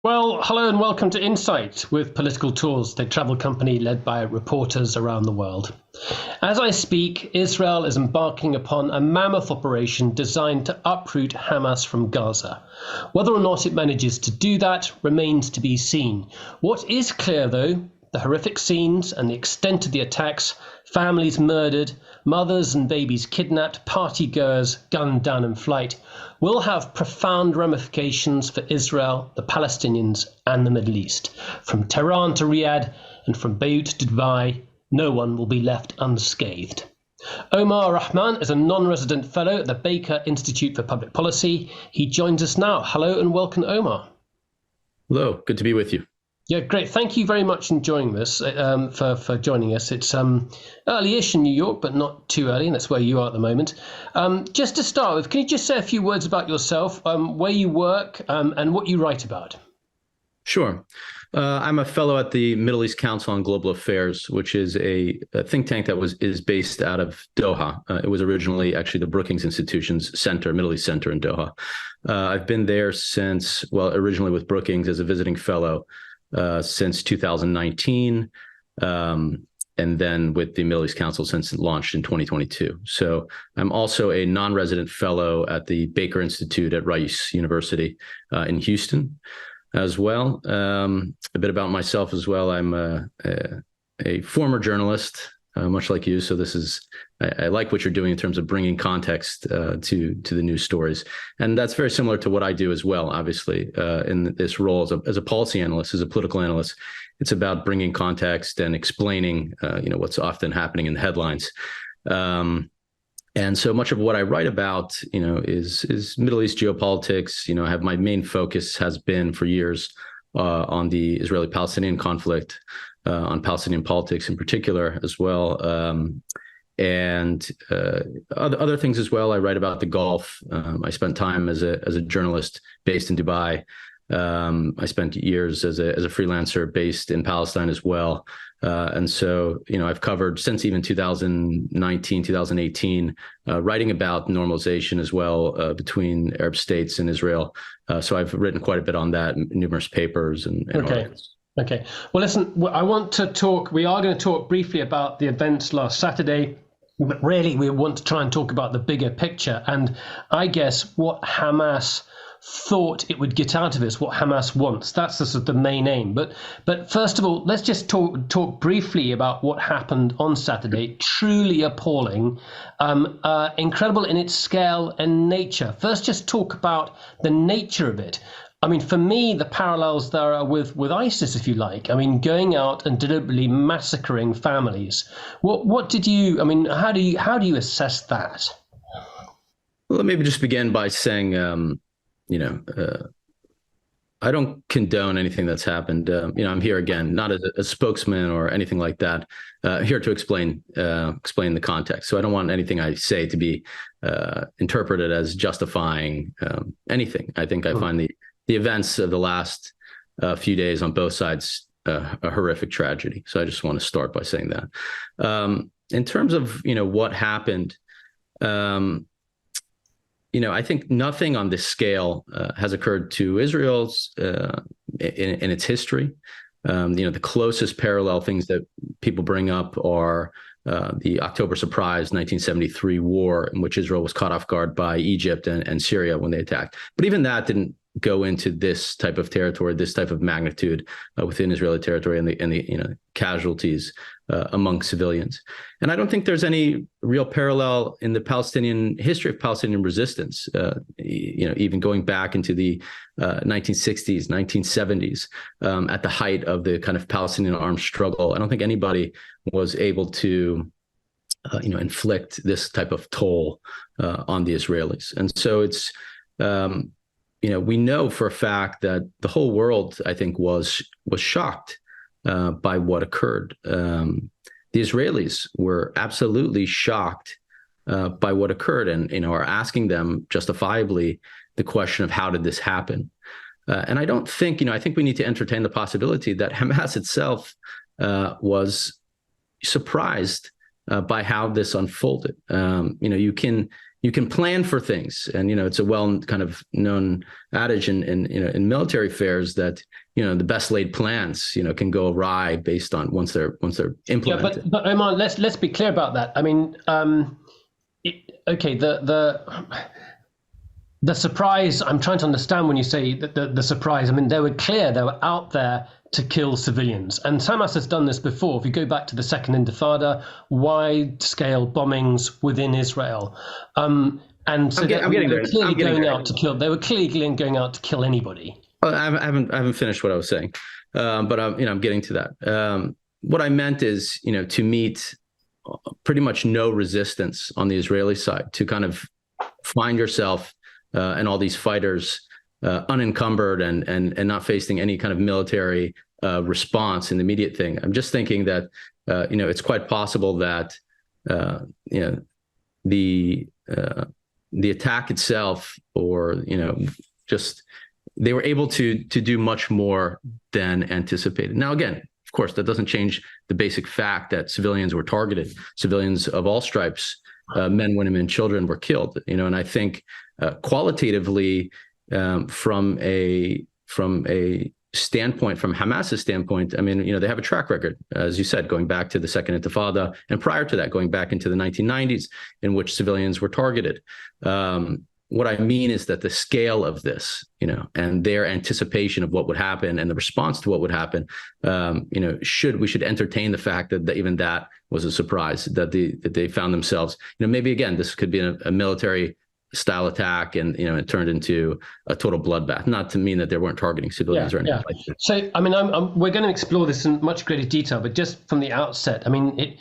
Well, hello and welcome to Insight with Political Tours, the travel company led by reporters around the world. As I speak, Israel is embarking upon a mammoth operation designed to uproot Hamas from Gaza. Whether or not it manages to do that remains to be seen. What is clear, though, the horrific scenes and the extent of the attacks, families murdered, mothers and babies kidnapped, party-goers gunned down in flight, will have profound ramifications for Israel, the Palestinians, and the Middle East. From Tehran to Riyadh and from Beirut to Dubai, no one will be left unscathed. Omar Rahman is a non-resident fellow at the Baker Institute for Public Policy. He joins us now. Hello and welcome, Omar. Hello, good to be with you. Yeah, great. Thank you very much for joining this. For joining us. It's early-ish in New York, but not too early, and that's where you are at the moment. Just to start with, can you just say a few words about yourself, where you work, and what you write about? Sure. I'm a fellow at the Middle East Council on Global Affairs, which is a think tank that is based out of Doha. It was originally actually the Brookings Institution's center, Middle East Center in Doha. I've been there since, well, originally with Brookings as a visiting fellow, since 2019, and then with the Middle East Council since it launched in 2022. So I'm also a non-resident fellow at the Baker Institute at Rice University in Houston as well. A bit about myself as well. I'm a former journalist, much like you. So I like what you're doing in terms of bringing context to the news stories. And that's very similar to what I do as well, obviously, in this role as a policy analyst, as a political analyst. It's about bringing context and explaining, what's often happening in the headlines. And so much of what I write about, is Middle East geopolitics. I have my main focus has been for years on the Israeli-Palestinian conflict, on Palestinian politics in particular as well. And other things as well. I write about the Gulf. I spent time as a journalist based in Dubai. I spent years as a freelancer based in Palestine as well. And so, I've covered since even 2019, 2018, writing about normalization as well between Arab states and Israel. So I've written quite a bit on that in numerous papers and articles. Okay. Well, listen, we are going to talk briefly about the events last Saturday, but really we want to try and talk about the bigger picture. And I guess what Hamas thought it would get out of it, what Hamas wants. That's the sort of the main aim. But first of all, let's just talk briefly about what happened on Saturday. Truly appalling, incredible in its scale and nature. First, just talk about the nature of it. I mean, for me, the parallels there are with ISIS, if you like. I mean, going out and deliberately massacring families. What did you? I mean, how do you assess that? Well, let me just begin by saying, I don't condone anything that's happened. I'm here again, not as a spokesman or anything like that. Here to explain the context. So I don't want anything I say to be interpreted as justifying anything. I think I find the events of the last few days on both sides a horrific tragedy. So I just want to start by saying that. In terms of what happened, I think nothing on this scale has occurred to Israel's in its history. The closest parallel things that people bring up are the October surprise 1973 war, in which Israel was caught off guard by Egypt and Syria when they attacked. But even that didn't go into this type of territory, this type of magnitude within Israeli territory, and the casualties among civilians. And I don't think there's any real parallel in the Palestinian history of Palestinian resistance. Even going back into the 1960s, 1970s, at the height of the kind of Palestinian armed struggle, I don't think anybody was able to inflict this type of toll on the Israelis. And so it's we know for a fact that the whole world, I think, was shocked by what occurred. The Israelis were absolutely shocked by what occurred, and are asking them justifiably the question of how did this happen? And I don't think, I think we need to entertain the possibility that Hamas itself was surprised by how this unfolded. You can you can plan for things, and it's a well kind of known adage in military affairs that the best laid plans can go awry based on once they're implemented. Yeah, but Omar, let's be clear about that. I mean, okay, the surprise. I'm trying to understand when you say that the surprise. I mean, they were clear. They were out there to kill civilians. And Hamas has done this before. If you go back to the Second Intifada, wide-scale bombings within Israel. And so they were clearly going out to kill. They were clearly going out to kill anybody. Well, I haven't finished what I was saying, but I'm getting to that. What I meant is, to meet pretty much no resistance on the Israeli side, to kind of find yourself and all these fighters unencumbered and not facing any kind of military response in the immediate thing. I'm just thinking that it's quite possible that the attack itself, or just they were able to do much more than anticipated. Now, again, of course, that doesn't change the basic fact that civilians were targeted. Civilians of all stripes, men, women, and children were killed. And I think qualitatively, from a standpoint, from Hamas's standpoint, I mean, they have a track record, as you said, going back to the Second Intifada, and prior to that, going back into the 1990s, in which civilians were targeted. What I mean is that the scale of this, and their anticipation of what would happen and the response to what would happen, we should entertain the fact that even that was a surprise, that they found themselves, maybe again, this could be a military style attack, and it turned into a total bloodbath. Not to mean that they weren't targeting civilians or anything like that. So, I mean, we're going to explore this in much greater detail, but just from the outset, I mean,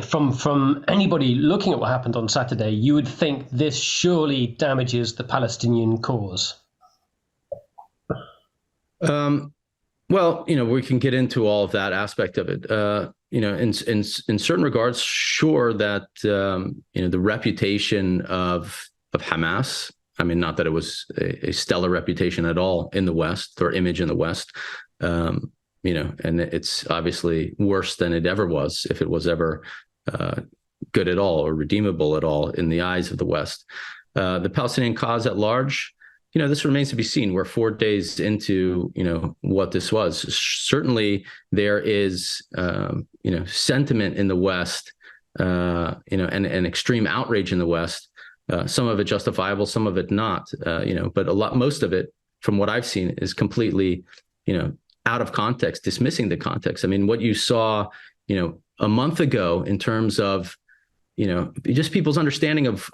from anybody looking at what happened on Saturday, you would think this surely damages the Palestinian cause. Well, we can get into all of that aspect of it. In certain regards, sure, that the reputation of Hamas. I mean, not that it was a stellar reputation at all in the West, or image in the West. And it's obviously worse than it ever was, if it was ever good at all or redeemable at all in the eyes of the West. The Palestinian cause at large, this remains to be seen. We're 4 days into, what this was. Certainly there is, sentiment in the West, and extreme outrage in the West. Some of it justifiable, some of it not, but most of it, from what I've seen, is completely, out of context, dismissing the context. I mean, what you saw, a month ago in terms of, just people's understanding of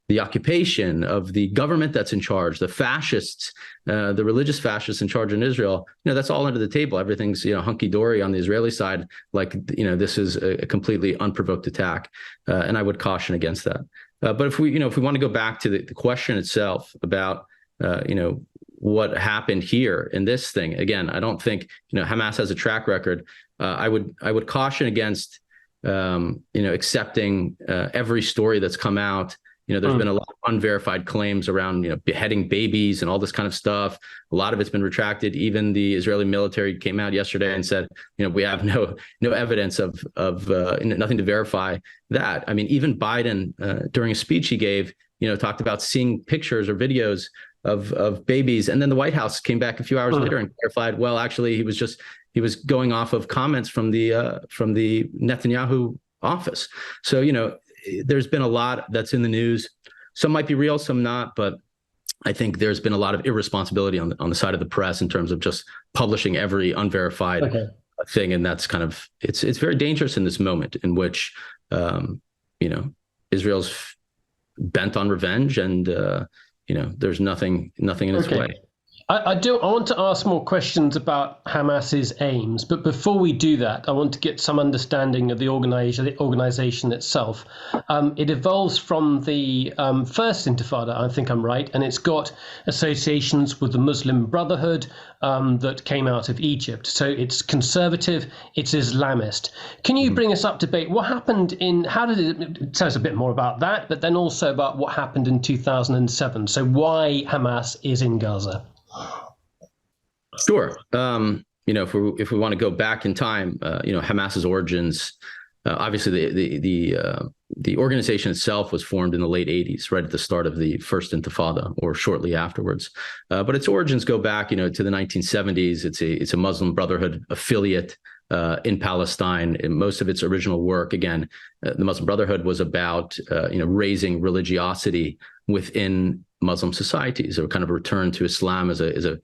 the occupation, of the government that's in charge, the fascists, the religious fascists in charge in Israel, that's all under the table. Everything's, hunky-dory on the Israeli side. Like, this is a completely unprovoked attack. And I would caution against that. But if we want to go back to the question itself about, what happened here in this thing, again, I don't think, Hamas has a track record. I would caution against, accepting every story that's come out. There's been a lot of unverified claims around, beheading babies and all this kind of stuff. A lot of it's been retracted. Even the Israeli military came out yesterday and said, we have no evidence of nothing to verify that. I mean, even Biden, during a speech he gave, talked about seeing pictures or videos of babies. And then the White House came back a few hours later and clarified, well, actually, he was going off of comments from the Netanyahu office. So, there's been a lot that's in the news. Some might be real, some not, but I think there's been a lot of irresponsibility on the side of the press in terms of just publishing every unverified thing. And that's kind of, it's very dangerous in this moment in which, Israel's bent on revenge, and, there's nothing in its way. I want to ask more questions about Hamas's aims, but before we do that, I want to get some understanding of the organization itself. It evolves from the First Intifada, I think I'm right, and it's got associations with the Muslim Brotherhood that came out of Egypt. So it's conservative, it's Islamist. Can you bring us up to date? What happened tell us a bit more about that, but then also about what happened in 2007. So why Hamas is in Gaza? Sure. If we want to go back in time, Hamas's origins Obviously, the organization itself was formed in the late 80s, right at the start of the first Intifada, or shortly afterwards. But its origins go back, to the 1970s. It's a Muslim Brotherhood affiliate in Palestine. In most of its original work, again, the Muslim Brotherhood was about raising religiosity within Muslim societies, or kind of a return to Islam as a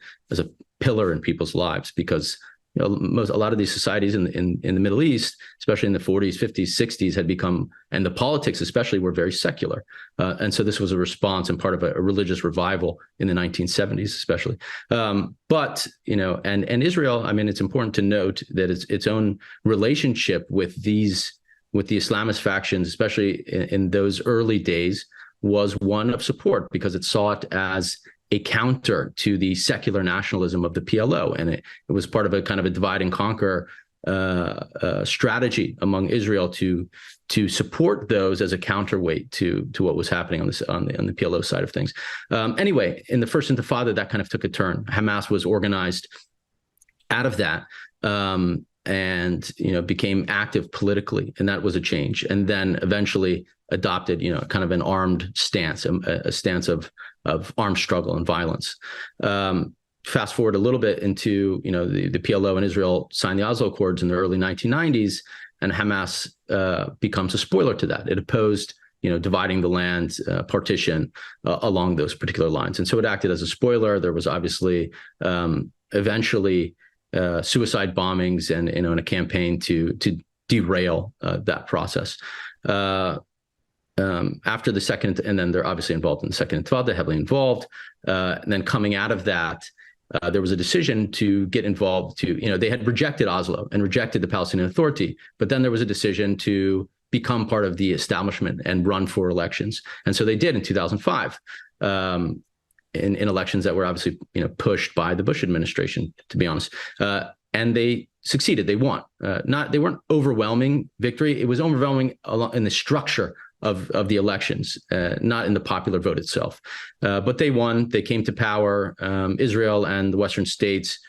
pillar in people's lives, because a lot of these societies in the Middle East, especially in the 40s, 50s, 60s, had become, and the politics especially, were very secular. And so this was a response and part of a religious revival in the 1970s, especially. But Israel, it's important to note that its own relationship with the Islamist factions, especially in those early days, was one of support, because it saw it as a counter to the secular nationalism of the PLO. And it was part of a kind of a divide and conquer strategy among Israel to support those as a counterweight to what was happening on the PLO side of things. Anyway, in the first Intifada, that kind of took a turn. Hamas was organized out of that, and became active politically, and that was a change. And then eventually adopted kind of an armed stance, a stance of armed struggle and violence. Fast forward a little bit into the PLO and Israel signed the Oslo Accords in the early 1990s, and Hamas becomes a spoiler to that. It opposed dividing the land, partition along those particular lines, and so it acted as a spoiler. There was obviously eventually suicide bombings and in a campaign to derail that process. After the second, and then they're obviously involved in the second Intifada, heavily involved. And then coming out of that, there was a decision to get involved. They had rejected Oslo and rejected the Palestinian Authority, but then there was a decision to become part of the establishment and run for elections, and so they did in 2005. In elections that were obviously pushed by the Bush administration, to be honest, and they succeeded. They won. They weren't overwhelming victory. It was overwhelming in the structure of the elections, not in the popular vote itself. But they won. They came to power. Israel and the Western states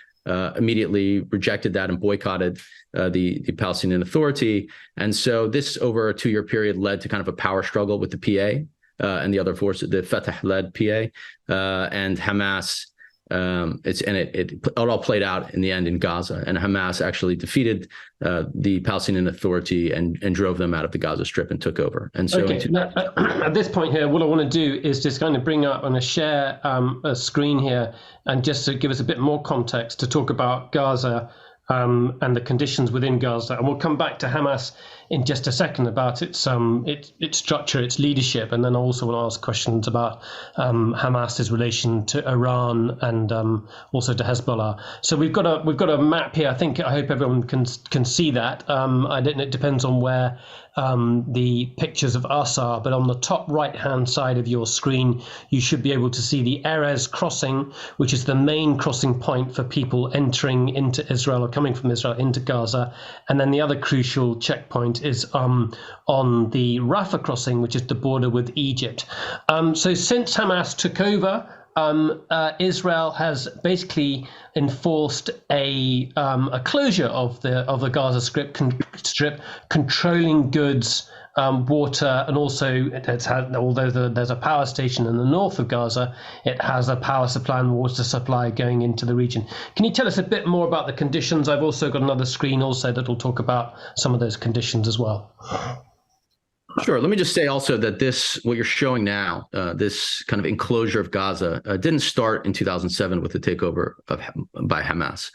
immediately rejected that and boycotted the Palestinian Authority. And so this, over a 2-year period, led to kind of a power struggle with the PA. And the other force, the Fatah-led PA, and Hamas. It all played out in the end in Gaza, and Hamas actually defeated the Palestinian Authority and drove them out of the Gaza Strip and took over. And so, at this point here, what I want to do is just kind of bring up and share a screen here, and just to give us a bit more context to talk about Gaza. And the conditions within Gaza, and we'll come back to Hamas in just a second about its structure, its leadership, and then I also want to ask questions about Hamas's relation to Iran and also to Hezbollah. So we've got a map here. I hope everyone can see that. I don't know, it depends on where the pictures of us are, but on the top right hand side of your screen you should be able to see the Erez crossing, which is the main crossing point for people entering into Israel or coming from Israel into Gaza, and then the other crucial checkpoint is on the Rafah crossing, which is the border with Egypt. So since Hamas took over, Israel has basically enforced a closure of the Gaza Strip, controlling goods, water, and also although there's a power station in the north of Gaza, it has a power supply and water supply going into the region. Can you tell us a bit more about the conditions? I've also got another screen also that will talk about some of those conditions as well. Sure. Let me just say also that what you're showing now, this kind of enclosure of Gaza, didn't start in 2007 with the takeover by Hamas.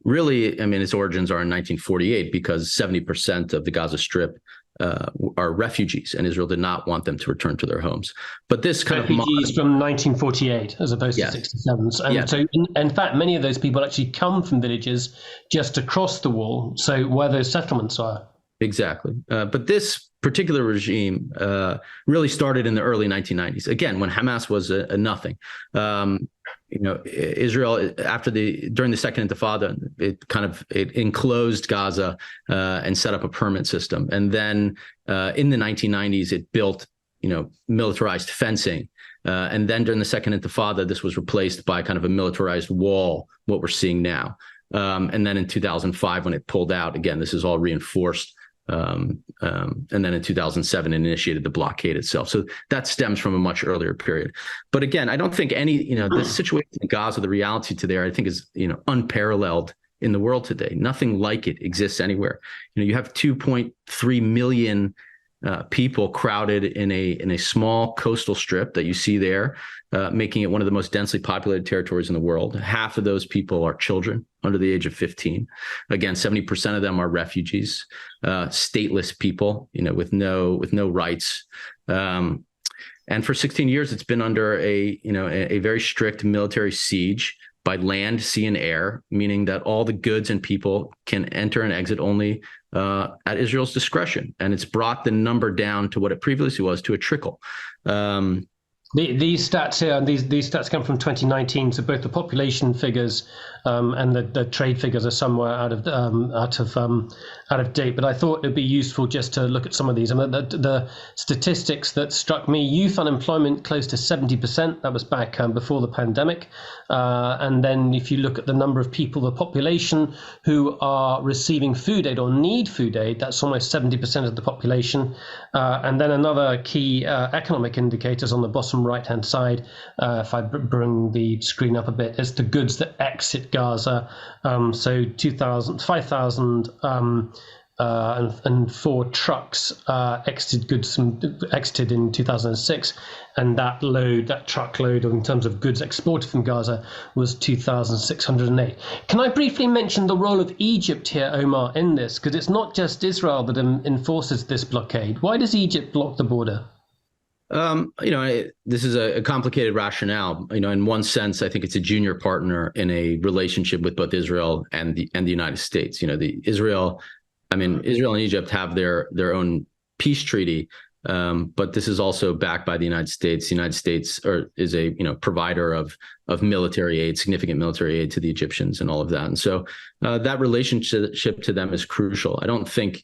Really, its origins are in 1948, because 70% of the Gaza Strip are refugees, and Israel did not want them to return to their homes. But this kind refugees from 1948 as opposed to 67. And so, in fact, many of those people actually come from villages just across the wall, so where those settlements are. Exactly. But this particular regime really started in the early 1990s. Again, when Hamas was a nothing. Israel, during the second Intifada, it enclosed Gaza and set up a permit system. And then in the 1990s, it built militarized fencing. And then during the second Intifada, this was replaced by kind of a militarized wall, what we're seeing now. And then in 2005, when it pulled out, again, this is all reinforced And then in 2007, it initiated the blockade itself. So that stems from a much earlier period. But again, I don't think this situation in Gaza, the reality today, I think is, unparalleled in the world today. Nothing like it exists anywhere. You have 2.3 million people crowded in a small coastal strip that you see there, making it one of the most densely populated territories in the world. Half of those people are children under the age of 15. Again, 70% of them are refugees, stateless people, with no rights. And for 16 years, it's been under a very strict military siege by land, sea, and air, meaning that all the goods and people can enter and exit only at Israel's discretion. And it's brought the number down to what it previously was, to a trickle. These stats here, and these stats come from 2019. So both the population figures and the trade figures are somewhere out of date. But I thought it'd be useful just to look at some of these. And the statistics that struck me: youth unemployment close to 70%. That was back before the pandemic. And then if you look at the number of people, the population who are receiving food aid or need food aid, that's almost 70% of the population. And then another key economic indicators on the bottom right-hand side, if I bring the screen up a bit, is the goods that exit Gaza. So 5,004 trucks exited in 2006, and that truckload in terms of goods exported from Gaza was 2,608. Can I briefly mention the role of Egypt here, Omar, in this? Because it's not just Israel that enforces this blockade. Why does Egypt block the border? This is a complicated rationale. In one sense, I think it's a junior partner in a relationship with both Israel and the United States. Israel and Egypt have their own peace treaty, but this is also backed by the United States. The United States is a provider of military aid, significant military aid to the Egyptians, and all of that. And so that relationship to them is crucial. I don't think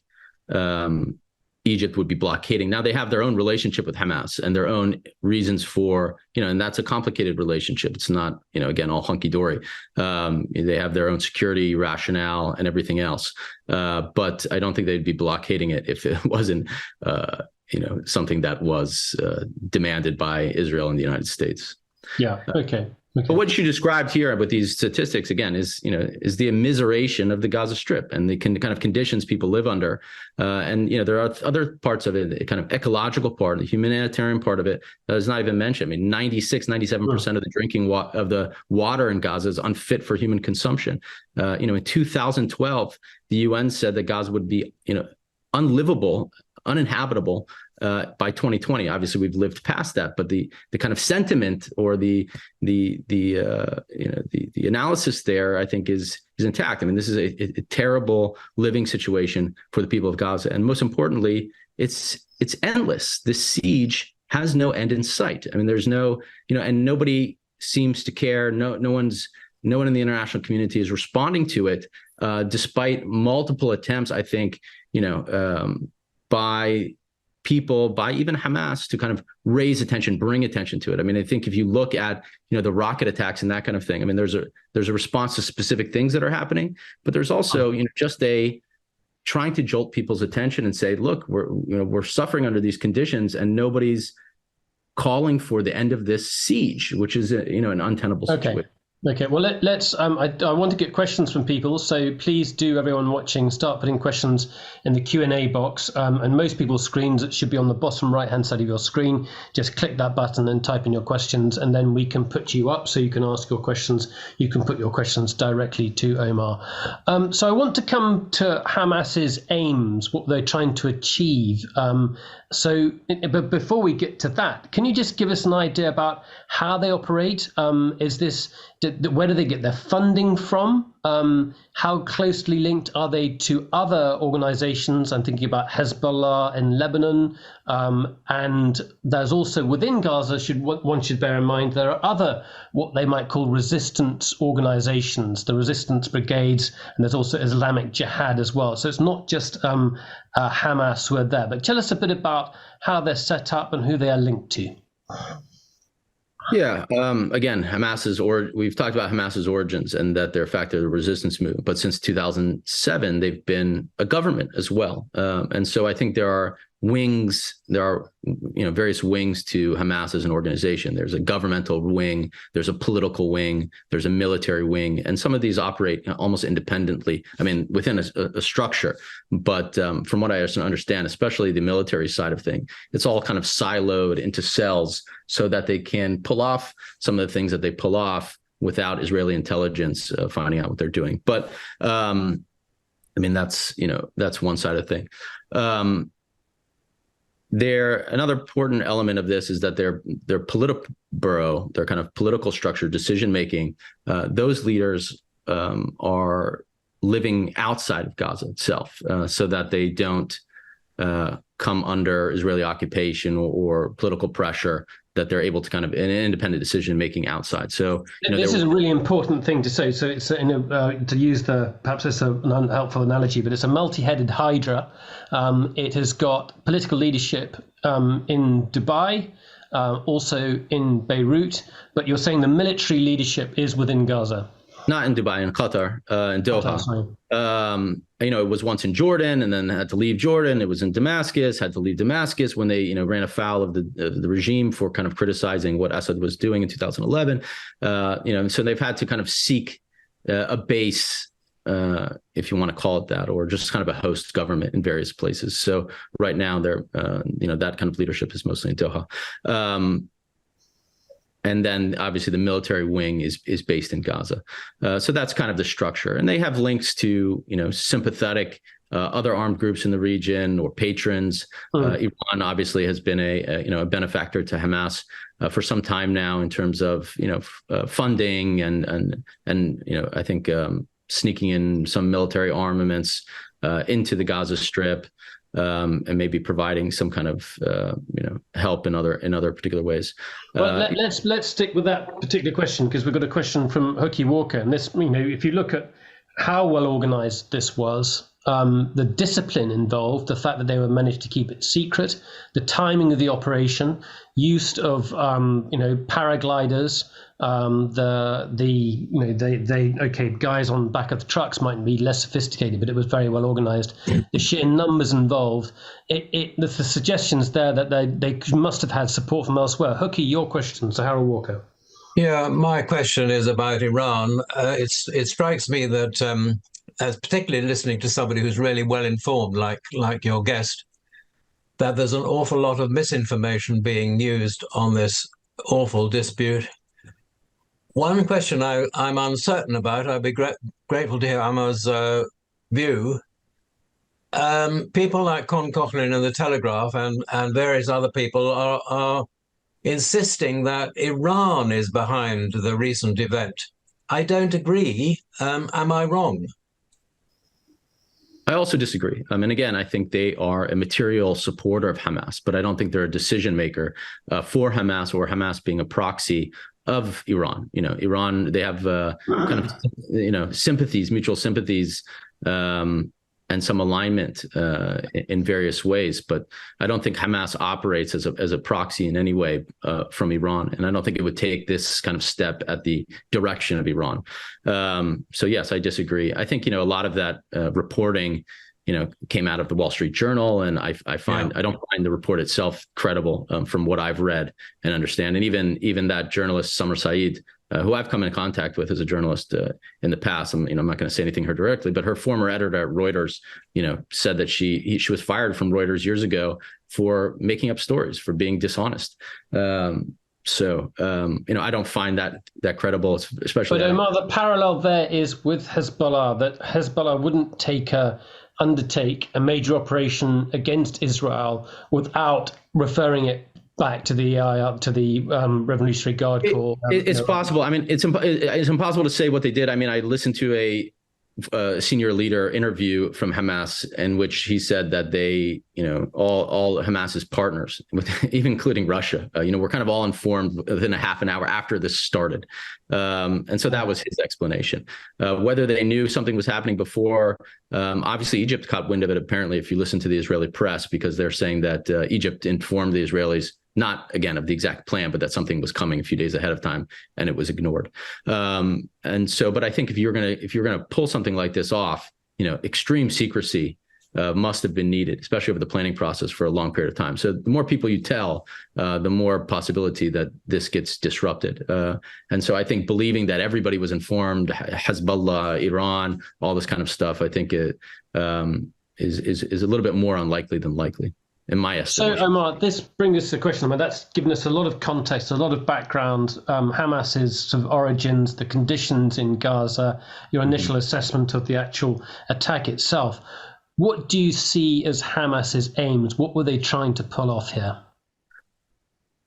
Egypt would be blockading. Now, they have their own relationship with Hamas and their own reasons for, and that's a complicated relationship. It's not, again, all hunky-dory. They have their own security rationale and everything else. But I don't think they'd be blockading it if it wasn't, something that was demanded by Israel and the United States. Yeah, okay. But what you described here with these statistics, again, is the immiseration of the Gaza Strip and the kind of conditions people live under. And there are other parts of it, the kind of ecological part, the humanitarian part of it that is not even mentioned. 97% of the drinking of the water in Gaza is unfit for human consumption. In 2012, the UN said that Gaza would be, unlivable, uninhabitable by 2020. Obviously, we've lived past that, but the kind of sentiment or the analysis there, I think, is intact. This is a terrible living situation for the people of Gaza, and most importantly, it's endless. This siege has no end in sight. There's no, and nobody seems to care. No one in the international community is responding to it, despite multiple attempts, I think, by people, by even Hamas, to kind of raise attention, bring attention to it. I think if you look at, the rocket attacks and that kind of thing, there's a response to specific things that are happening, but there's also, just trying to jolt people's attention and say, look, we're suffering under these conditions, and nobody's calling for the end of this siege, which is an untenable situation. Okay, well, let's. I want to get questions from people, so please do, everyone watching, start putting questions in the Q&A box. And most people's screens, it should be on the bottom right-hand side of your screen. Just click that button and type in your questions, and then we can put you up so you can ask your questions. You can put your questions directly to Omar. So I want to come to Hamas's aims, what they're trying to achieve. But before we get to that, can you just give us an idea about how they operate? Where do they get their funding from? How closely linked are they to other organizations? I'm thinking about Hezbollah in Lebanon. And there's also within Gaza, one should bear in mind, there are other, what they might call resistance organizations, the resistance brigades, and there's also Islamic Jihad as well. So it's not just Hamas who are there. But tell us a bit about how they're set up and who they are linked to. Yeah. Again, we've talked about Hamas's origins and that they're a factor of the resistance movement. But since 2007, they've been a government as well. And so I think there are various wings to Hamas as an organization. There's a governmental wing, there's a political wing, there's a military wing, and some of these operate almost independently. I mean, within a structure. But from what I understand, especially the military side of things, it's all kind of siloed into cells so that they can pull off some of the things that they pull off without Israeli intelligence finding out what they're doing. But I mean, that's one side of the thing. Another important element of this is that their political bureau, their kind of political structure, decision making, those leaders are living outside of Gaza itself, so that they don't come under Israeli occupation or political pressure, that they're able to kind of an independent decision making outside. So this is a really important thing to say. So it's to use perhaps it's an unhelpful analogy, but it's a multi-headed hydra. It has got political leadership in Dubai, also in Beirut, but you're saying the military leadership is within Gaza. Not in Dubai, in Qatar, in Doha. It was once in Jordan and then had to leave Jordan. It was in Damascus, had to leave Damascus when they, ran afoul of the regime for kind of criticizing what Assad was doing in 2011. So they've had to kind of seek a base, if you want to call it that, or just kind of a host government in various places. So right now they're, that kind of leadership is mostly in Doha. And then obviously the military wing is based in Gaza. So that's kind of the structure. And they have links to, sympathetic other armed groups in the region or patrons. Iran obviously has been a benefactor to Hamas for some time now in terms of, funding and I think sneaking in some military armaments into the Gaza Strip. And maybe providing some kind of help in other particular ways. Well, let's stick with that particular question, because we've got a question from Hookie Walker, and this, if you look at how well organized this was, the discipline involved, the fact that they were managed to keep it secret, the timing of the operation, use of paragliders, guys on the back of the trucks might be less sophisticated, but it was very well organized. The sheer numbers involved, the suggestions there that they must have had support from elsewhere. Hookie, your question to Harold Walker. Yeah, my question is about Iran. It strikes me that, as particularly listening to somebody who's really well informed, like your guest, that there's an awful lot of misinformation being used on this awful dispute. One question I'm uncertain about, I'd be grateful to hear Amar's view. People like Con Coughlin in the Telegraph and various other people are insisting that Iran is behind the recent event. I don't agree. Am I wrong? I also disagree. Again, I think they are a material supporter of Hamas, but I don't think they're a decision maker for Hamas, or Hamas being a proxy of Iran. Iran, they have kind of sympathies, mutual sympathies, and some alignment in various ways. But I don't think Hamas operates as a proxy in any way from Iran, and I don't think it would take this kind of step at the direction of Iran. So yes, I disagree. I think a lot of that reporting came out of the Wall Street Journal, and I don't find the report itself credible from what I've read and understand. And even that journalist Summer Saeed, who I've come in contact with as a journalist in the past, I'm not going to say anything to her directly, but her former editor at Reuters, said that she was fired from Reuters years ago for making up stories, for being dishonest. So I don't find that credible, especially. But Omar, the parallel there is with Hezbollah, that Hezbollah wouldn't undertake a major operation against Israel without referring it back to the Revolutionary Guard Corps. It's possible. It's impossible to say what they did. I listened to a senior leader interview from Hamas in which he said that they, all Hamas's partners, even including Russia, were kind of all informed within a half an hour after this started. And so that was his explanation. Whether they knew something was happening before, obviously Egypt caught wind of it, apparently, if you listen to the Israeli press, because they're saying that Egypt informed the Israelis not again of the exact plan, but that something was coming a few days ahead of time and it was ignored. And so, but I think if you're gonna pull something like this off, extreme secrecy must have been needed, especially over the planning process for a long period of time. So the more people you tell, the more possibility that this gets disrupted. And so I think believing that everybody was informed, Hezbollah, Iran, all this kind of stuff, I think it is a little bit more unlikely than likely, in my estimation. So, Omar, this brings us to a question. I mean, that's given us a lot of context, a lot of background, Hamas's sort of origins, the conditions in Gaza, your initial assessment of the actual attack itself. What do you see as Hamas's aims? What were they trying to pull off here?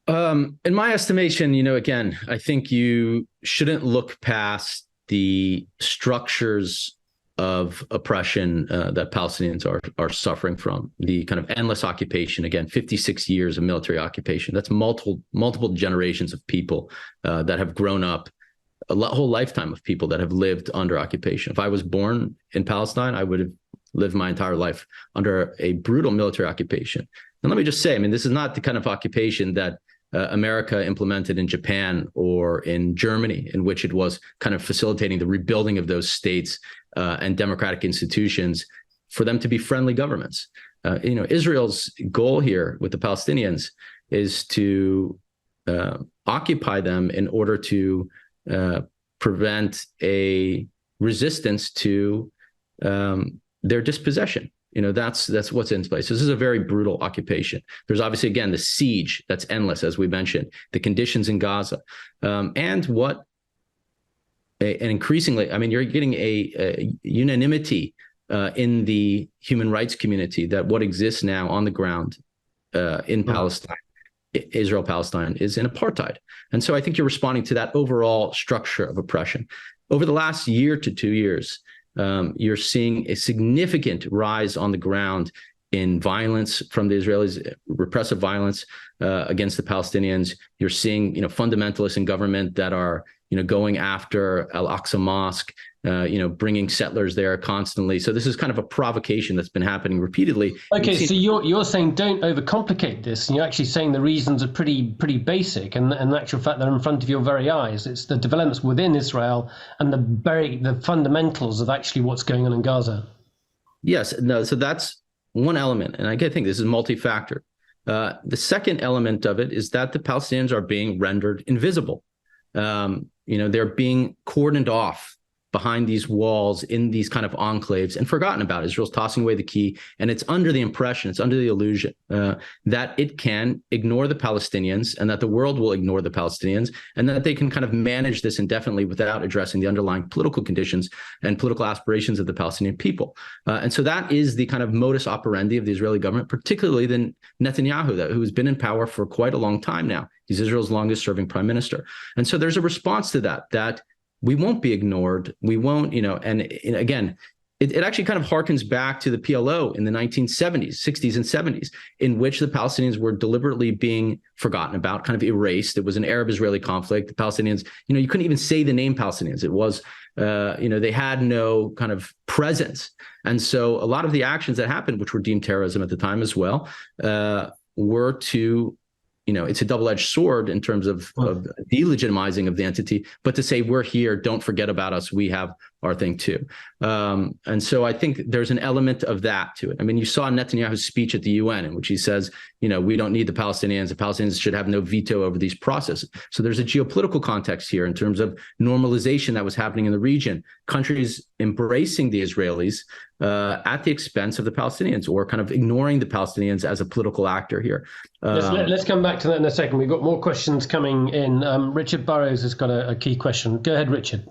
In my estimation, again, I think you shouldn't look past the structures of oppression that Palestinians are suffering from. The kind of endless occupation, again, 56 years of military occupation. That's multiple generations of people that have grown up, whole lifetime of people that have lived under occupation. If I was born in Palestine, I would have lived my entire life under a brutal military occupation. And let me just say, I mean, this is not the kind of occupation that America implemented in Japan or in Germany, in which it was kind of facilitating the rebuilding of those states and democratic institutions for them to be friendly governments. Israel's goal here with the Palestinians is to occupy them in order to prevent a resistance to their dispossession. That's what's in place. This is a very brutal occupation. There's obviously, again, the siege that's endless, as we mentioned, the conditions in Gaza, and increasingly, I mean, you're getting a unanimity in the human rights community that what exists now on the ground in Palestine, Israel-Palestine, is an apartheid. And so I think you're responding to that overall structure of oppression. Over the last year to 2 years, you're seeing a significant rise on the ground in violence from the Israelis, repressive violence against the Palestinians. You're seeing, fundamentalists in government that are, going after Al-Aqsa Mosque, bringing settlers there constantly. So this is kind of a provocation that's been happening repeatedly. Okay, so you're saying don't overcomplicate this, and you're actually saying the reasons are pretty basic, and in actual fact they're in front of your very eyes. It's the developments within Israel and the fundamentals of actually what's going on in Gaza. Yes, no, so that's one element, and I think this is multi-factor. The second element of it is that the Palestinians are being rendered invisible. They're being cordoned off behind these walls in these kind of enclaves and forgotten about. Israel's tossing away the key, and it's under the impression, it's under the illusion that it can ignore the Palestinians and that the world will ignore the Palestinians and that they can kind of manage this indefinitely without addressing the underlying political conditions and political aspirations of the Palestinian people. And so that is the kind of modus operandi of the Israeli government, particularly the Netanyahu, who's been in power for quite a long time now. He's Israel's longest serving prime minister. And so there's a response to that we won't be ignored. We won't, and again, it actually kind of harkens back to the PLO in the 1970s, 60s and 70s, in which the Palestinians were deliberately being forgotten about, kind of erased. It was an Arab-Israeli conflict. The Palestinians, you couldn't even say the name Palestinians. It was, they had no kind of presence. And so a lot of the actions that happened, which were deemed terrorism at the time as well, were to it's a double-edged sword in terms of delegitimizing of the entity, but to say we're here, don't forget about us, we have our thing too. And so I think there's an element of that to it. I mean, you saw Netanyahu's speech at the UN in which he says, we don't need the Palestinians should have no veto over these processes. So there's a geopolitical context here in terms of normalization that was happening in the region, countries embracing the Israelis at the expense of the Palestinians, or kind of ignoring the Palestinians as a political actor here. Let's come back to that in a second. We've got more questions coming in. Richard Burrows has got a key question. Go ahead, Richard.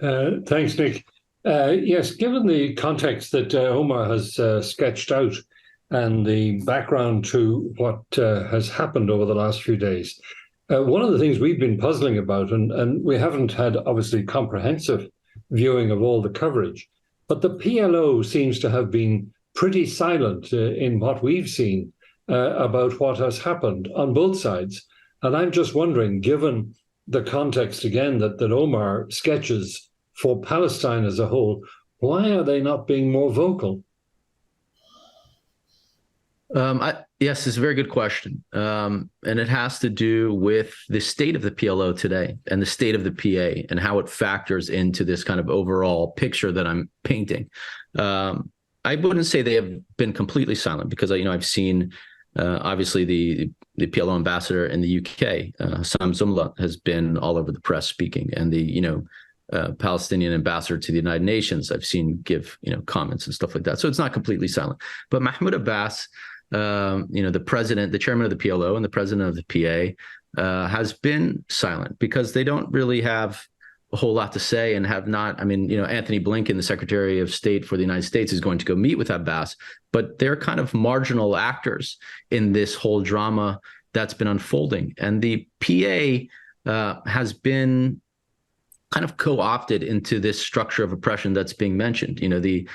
Thanks, Nick. Yes, given the context that Omar has sketched out and the background to what has happened over the last few days, one of the things we've been puzzling about, and we haven't had obviously comprehensive viewing of all the coverage, but the PLO seems to have been pretty silent in what we've seen about what has happened on both sides. And I'm just wondering, given the context again that Omar sketches for Palestine as a whole, why are they not being more vocal? Yes, it's a very good question. And it has to do with the state of the PLO today and the state of the PA and how it factors into this kind of overall picture that I'm painting. I wouldn't say they have been completely silent because, I've seen, obviously, the PLO ambassador in the UK, Sam Zumla, has been all over the press speaking, and the, Palestinian ambassador to the United Nations, I've seen give, comments and stuff like that. So it's not completely silent. But Mahmoud Abbas, the president, the chairman of the PLO and the president of the PA, has been silent because they don't really have a whole lot to say and have not. Anthony Blinken, the Secretary of State for the United States, is going to go meet with Abbas, but they're kind of marginal actors in this whole drama that's been unfolding. And the PA has been kind of co-opted into this structure of oppression that's being mentioned. The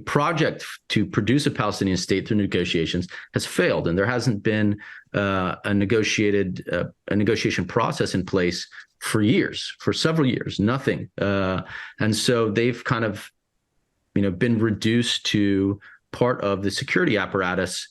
project to produce a Palestinian state through negotiations has failed, and there hasn't been a negotiation process in place for several years, nothing. And so they've kind of, been reduced to part of the security apparatus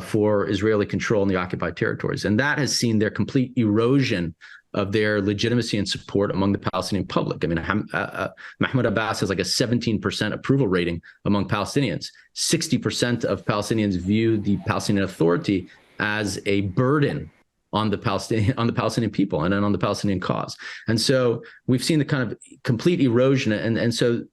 for Israeli control in the occupied territories. And that has seen their complete erosion of their legitimacy and support among the Palestinian public. Mahmoud Abbas has like a 17% approval rating among Palestinians. 60% of Palestinians view the Palestinian Authority as a burden on the Palestinian people and on the Palestinian cause. And so we've seen the kind of complete erosion. And so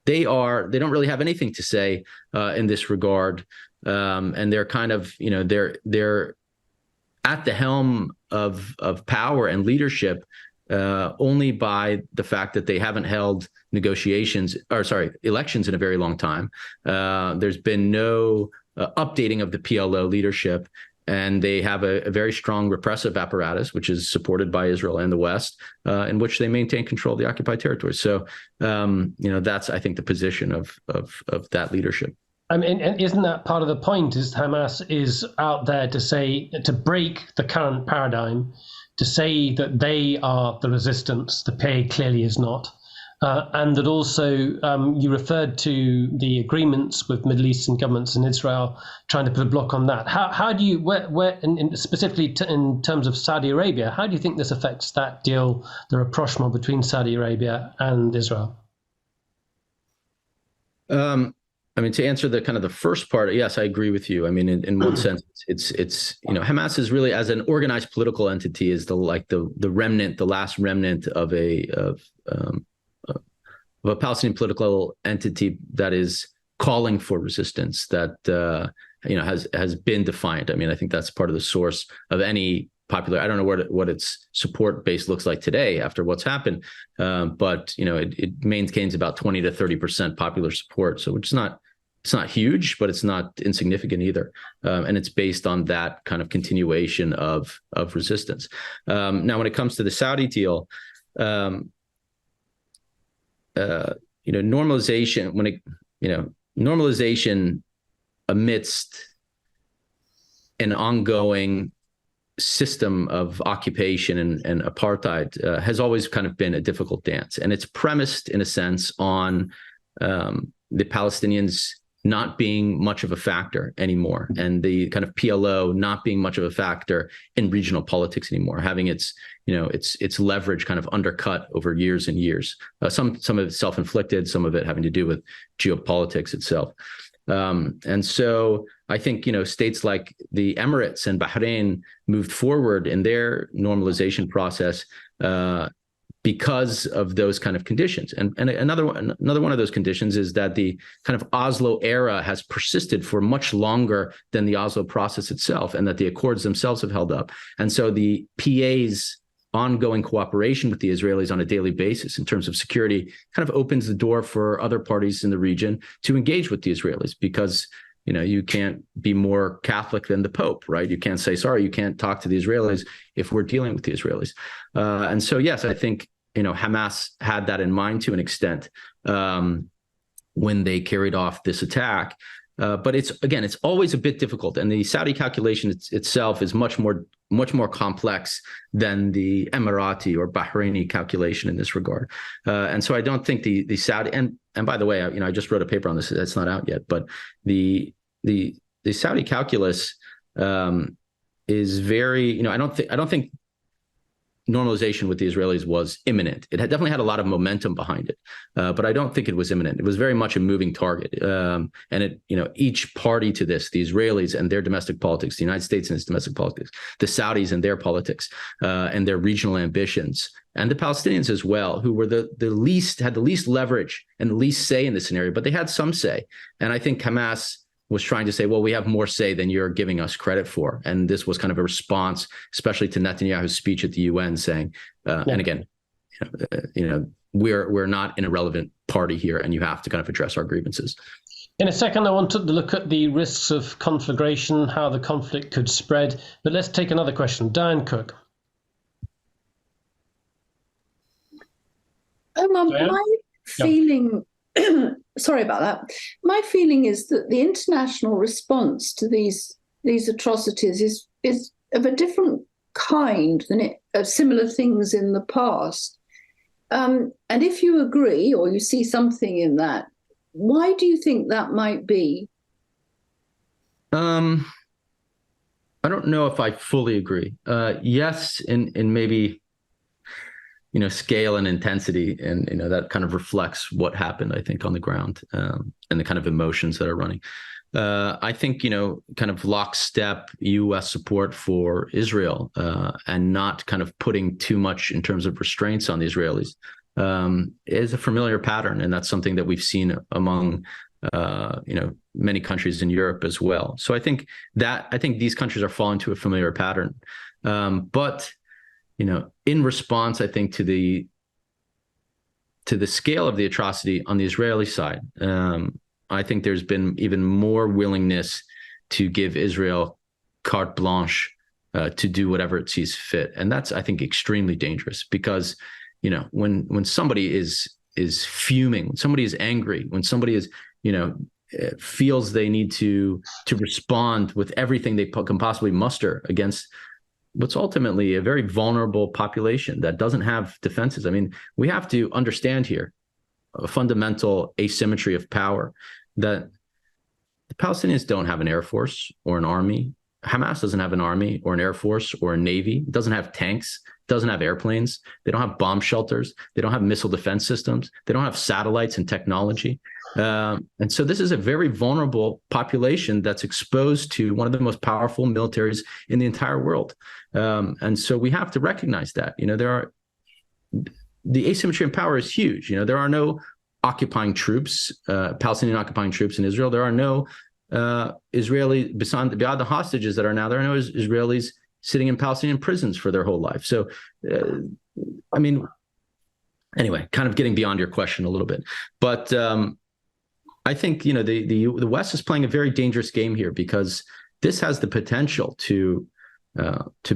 they don't really have anything to say in this regard. And they're kind of, they're at the helm of power and leadership only by the fact that they haven't held elections in a very long time. There's been no updating of the PLO leadership, and they have a very strong repressive apparatus, which is supported by Israel and the West, in which they maintain control of the occupied territories. So, that's, I think, the position of that leadership. And isn't that part of the point? Is Hamas is out there to break the current paradigm, to say that they are the resistance, the PA clearly is not, and that also you referred to the agreements with Middle Eastern governments and Israel trying to put a block on that. How do you, specifically in terms of Saudi Arabia, how do you think this affects that deal, the rapprochement between Saudi Arabia and Israel? To answer the first part, yes, I agree with you. In one sense, it's Hamas is really, as an organized political entity, is the remnant, the last remnant of a Palestinian political entity that is calling for resistance, that has been defiant. I think that's part of the source of any popular. I don't know what its support base looks like today after what's happened, but it maintains about 20 to 30% popular support. So it's not huge, but it's not insignificant either. And it's based on that kind of continuation of resistance. Now, when it comes to the Saudi deal, normalization, normalization amidst an ongoing system of occupation and apartheid has always kind of been a difficult dance. And it's premised, in a sense, on the Palestinians not being much of a factor anymore, and the kind of PLO not being much of a factor in regional politics anymore, having its leverage kind of undercut over years and years. Some of it self-inflicted, some of it having to do with geopolitics itself. And so I think, states like the Emirates and Bahrain moved forward in their normalization process because of those kind of conditions. And another one of those conditions is that the kind of Oslo era has persisted for much longer than the Oslo process itself, and that the accords themselves have held up. And so the PA's ongoing cooperation with the Israelis on a daily basis in terms of security kind of opens the door for other parties in the region to engage with the Israelis, because you can't be more Catholic than the Pope, right? You can't say, sorry, you can't talk to the Israelis if we're dealing with the Israelis. And so, yes, I think, Hamas had that in mind to an extent when they carried off this attack. But it's always a bit difficult. And the Saudi calculation itself is much more complex than the Emirati or Bahraini calculation in this regard. And so I don't think the Saudi, and by the way, I just wrote a paper on this. It's not out yet, but the the Saudi calculus is very, I don't think normalization with the Israelis was imminent. It had definitely had a lot of momentum behind it, but I don't think it was imminent. It was very much a moving target. And it, each party to this, the Israelis and their domestic politics, the United States and its domestic politics, the Saudis and their politics, and their regional ambitions, and the Palestinians as well, who were had the least leverage and the least say in this scenario, but they had some say. And I think Hamas was trying to say, well, we have more say than you're giving us credit for. And this was kind of a response, especially to Netanyahu's speech at the UN saying, and again, we're not an irrelevant party here, and you have to kind of address our grievances. In a second, I want to look at the risks of conflagration, how the conflict could spread. But let's take another question. Diane Cook. My feeling... Sorry about that. My feeling is that the international response to these atrocities is of a different kind than of similar things in the past. And if you agree or you see something in that, why do you think that might be? I don't know if I fully agree. Yes, in maybe scale and intensity, and that kind of reflects what happened, I think, on the ground, and the kind of emotions that are running. I think kind of lockstep U.S. support for Israel, and not kind of putting too much in terms of restraints on the Israelis, is a familiar pattern, and that's something that we've seen among many countries in Europe as well. So I think these countries are falling to a familiar pattern, but in response, I think to the scale of the atrocity on the Israeli side, I think there's been even more willingness to give Israel carte blanche to do whatever it sees fit, and that's, I think, extremely dangerous, because when somebody is fuming, when somebody is angry, when somebody is feels they need to respond with everything they can possibly muster against what's ultimately a very vulnerable population that doesn't have defenses. I mean, we have to understand here a fundamental asymmetry of power, that the Palestinians don't have an air force or an army. Hamas doesn't have an army or an air force or a navy. It doesn't have tanks, doesn't have airplanes. They don't have bomb shelters. They don't have missile defense systems. They don't have satellites and technology. And so this is a very vulnerable population that's exposed to one of the most powerful militaries in the entire world. And so we have to recognize that, the asymmetry in power is huge. There are no occupying troops, Palestinian occupying troops in Israel. There are no Israeli, beyond the hostages that are now, there are no Israelis sitting in Palestinian prisons for their whole life. So, anyway, kind of getting beyond your question a little bit, but I think the West is playing a very dangerous game here, because this has the potential to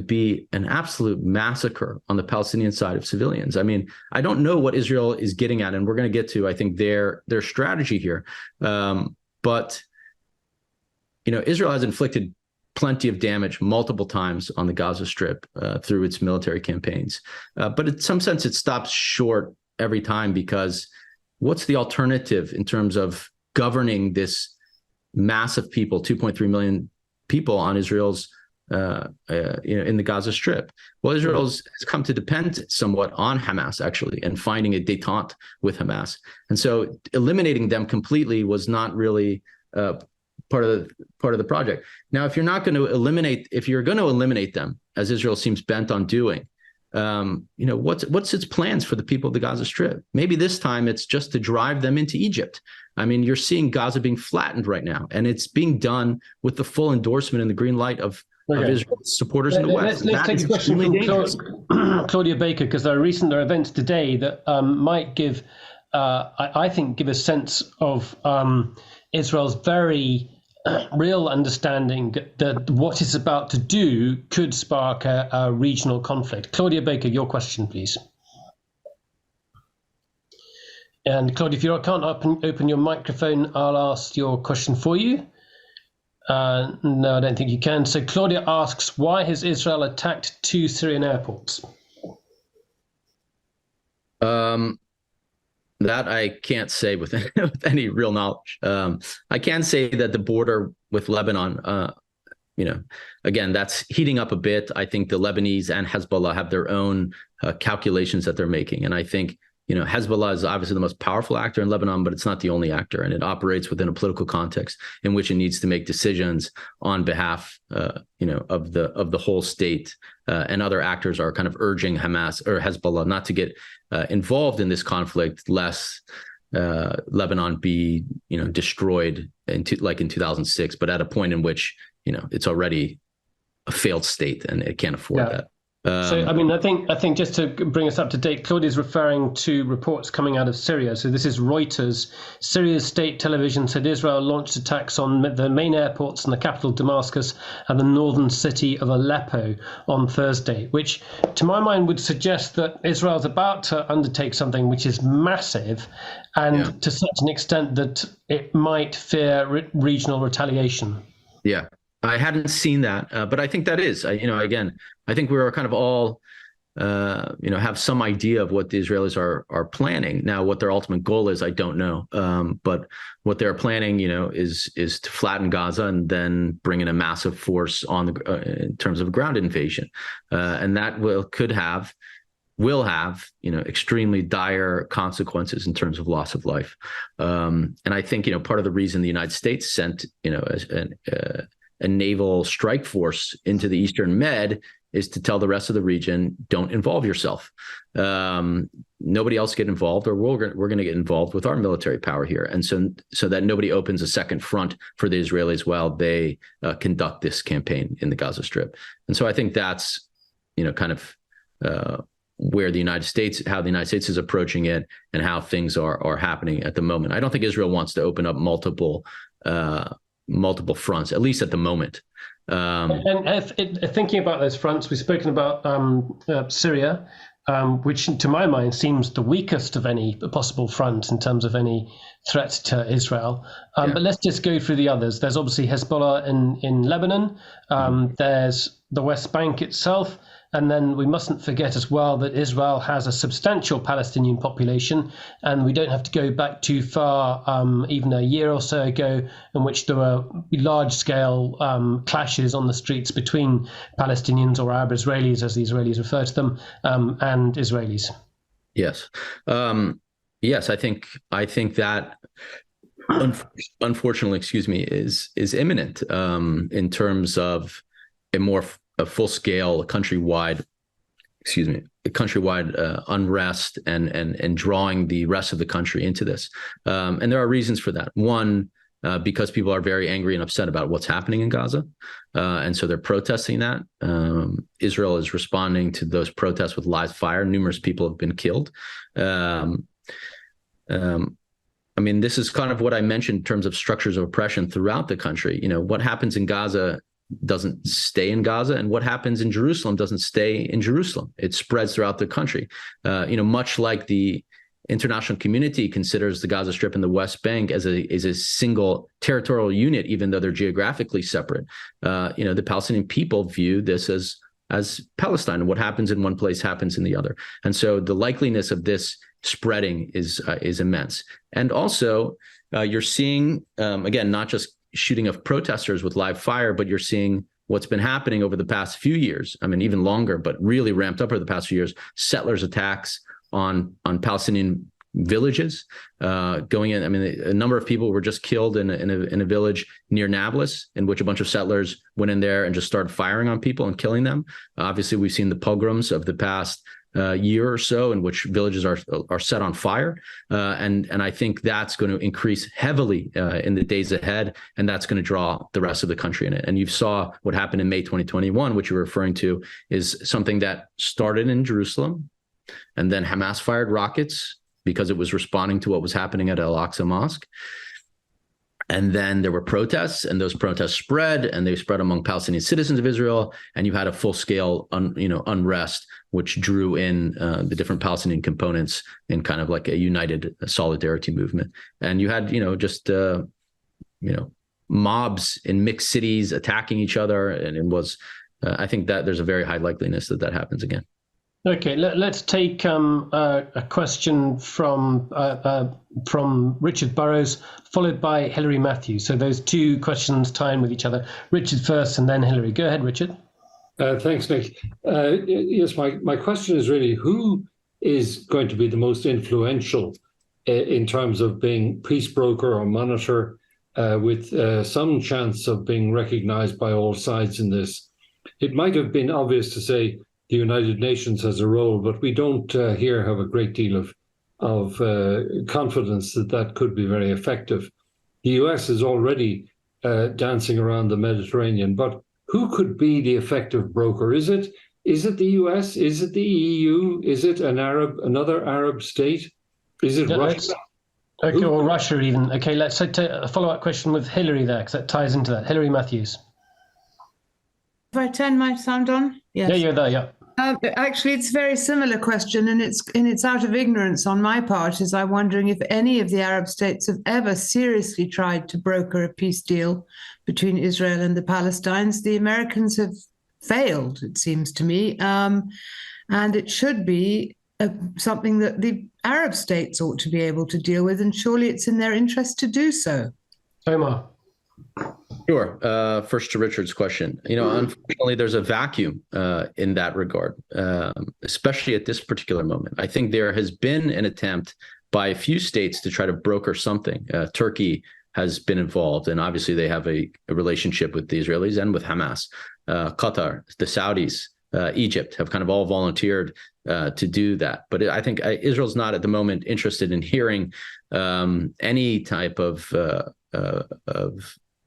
be an absolute massacre on the Palestinian side of civilians. I mean, I don't know what Israel is getting at, and we're going to get to, I think, their strategy here. But Israel has inflicted plenty of damage multiple times on the Gaza Strip through its military campaigns. But in some sense, it stops short every time, because what's the alternative in terms of governing this mass of people, 2.3 million people on Israel's, in the Gaza Strip? Well, Israel has come to depend somewhat on Hamas, actually, and finding a détente with Hamas. And so eliminating them completely was not really part of the project. Now, if you're going to eliminate them, as Israel seems bent on doing, what's its plans for the people of the Gaza Strip? Maybe this time it's just to drive them into Egypt. I mean, you're seeing Gaza being flattened right now, and it's being done with the full endorsement and the green light of Israel's supporters in the West. Let's take a question from Claudia Baker, because there are events today that might give, I think, give a sense of Israel's very real understanding that what it's about to do could spark a regional conflict. Claudia Baker, your question, please. And Claudia, if you can't open your microphone, I'll ask your question for you. No, I don't think you can. So Claudia asks, why has Israel attacked 2 Syrian airports? That I can't say with, with any real knowledge. I can say that the border with Lebanon, again, that's heating up a bit. I think the Lebanese and Hezbollah have their own calculations that they're making. And I think, Hezbollah is obviously the most powerful actor in Lebanon, but it's not the only actor. And it operates within a political context in which it needs to make decisions on behalf, of the whole state. And other actors are kind of urging Hamas or Hezbollah not to get involved in this conflict, lest Lebanon be, destroyed like in 2006, but at a point in which, it's already a failed state and it can't afford that. So, I think just to bring us up to date, Claude is referring to reports coming out of Syria. So this is Reuters. Syria's state television said Israel launched attacks on the main airports in the capital Damascus and the northern city of Aleppo on Thursday, which to my mind would suggest that Israel's about to undertake something which is massive and to such an extent that it might fear regional retaliation. Yeah. I hadn't seen that, but I think that is, again, I think we are kind of all, have some idea of what the Israelis are planning. Now, what their ultimate goal is, I don't know. But what they're planning, is to flatten Gaza and then bring in a massive force on in terms of ground invasion, and that will have extremely dire consequences in terms of loss of life. And I think part of the reason the United States sent a naval strike force into the Eastern Med is to tell the rest of the region, don't involve yourself. Nobody else get involved, or we're going to get involved with our military power here. And so that nobody opens a second front for the Israelis while they conduct this campaign in the Gaza Strip. And so I think that's, kind of how the United States is approaching it and how things are happening at the moment. I don't think Israel wants to open up multiple fronts, at least at the moment. Thinking about those fronts, we've spoken about Syria, which to my mind seems the weakest of any possible front in terms of any threat to Israel. But let's just go through the others. There's obviously Hezbollah in Lebanon. There's the West Bank itself. And then we mustn't forget as well that Israel has a substantial Palestinian population, and we don't have to go back too far, even a year or so ago, in which there were large-scale clashes on the streets between Palestinians, or Arab Israelis, as the Israelis refer to them, and Israelis. Yes, yes, I think that unfortunately, is imminent in terms of a full-scale countrywide unrest and drawing the rest of the country into this. And there are reasons for that. One, because people are very angry and upset about what's happening in Gaza. And so they're protesting that. Israel is responding to those protests with live fire. Numerous people have been killed. This is kind of what I mentioned in terms of structures of oppression throughout the country. What happens in Gaza doesn't stay in Gaza, and what happens in Jerusalem doesn't stay in Jerusalem. It spreads throughout the country. Much like the international community considers the Gaza Strip and the West Bank as a single territorial unit, even though they're geographically separate. The Palestinian people view this as Palestine, and what happens in one place happens in the other. And so the likeliness of this spreading is immense. And also, you're seeing again, not just shooting of protesters with live fire, but you're seeing what's been happening over the past few years. Even longer, but really ramped up over the past few years. Settlers' attacks on Palestinian villages, going in. A number of people were just killed in a village near Nablus, in which a bunch of settlers went in there and just started firing on people and killing them. Obviously, we've seen the pogroms of the past year or so, in which villages are set on fire, and I think that's going to increase heavily in the days ahead, and that's going to draw the rest of the country in it. And you saw what happened in May 2021, which you're referring to, is something that started in Jerusalem, and then Hamas fired rockets because it was responding to what was happening at Al-Aqsa Mosque. And then there were protests, and those protests spread, and they spread among Palestinian citizens of Israel. And you had a full-scale, unrest, which drew in the different Palestinian components in kind of like a united solidarity movement. And you had, mobs in mixed cities attacking each other, and it was. I think that there's a very high likeliness that happens again. Okay, let's take a question from Richard Burrows, followed by Hilary Matthews. So those two questions tie in with each other. Richard first, and then Hilary. Go ahead, Richard. Thanks, Nick. Yes, my question is really, who is going to be the most influential in terms of being peace broker or monitor, with some chance of being recognized by all sides in this? It might have been obvious to say the United Nations has a role, but we don't here have a great deal of confidence that that could be very effective. The US is already dancing around the Mediterranean, but who could be the effective broker? Is it the US? Is it the EU? Is it another Arab state? Is it Russia? Okay, or Russia even. Okay, let's take a follow-up question with Hilary there, because that ties into that. Hilary Matthews. Have I turned my sound on? Yes. Yeah, you're there, yeah. Actually, it's a very similar question, and it's out of ignorance on my part, as I'm wondering if any of the Arab states have ever seriously tried to broker a peace deal between Israel and the Palestinians. The Americans have failed, it seems to me, and it should be something that the Arab states ought to be able to deal with, and surely it's in their interest to do so. Omar. Sure. First to Richard's question. Unfortunately, there's a vacuum in that regard, especially at this particular moment. I think there has been an attempt by a few states to try to broker something. Turkey has been involved, and obviously they have a relationship with the Israelis and with Hamas. Qatar, the Saudis, Egypt have kind of all volunteered to do that. But I think Israel's not at the moment interested in hearing any type of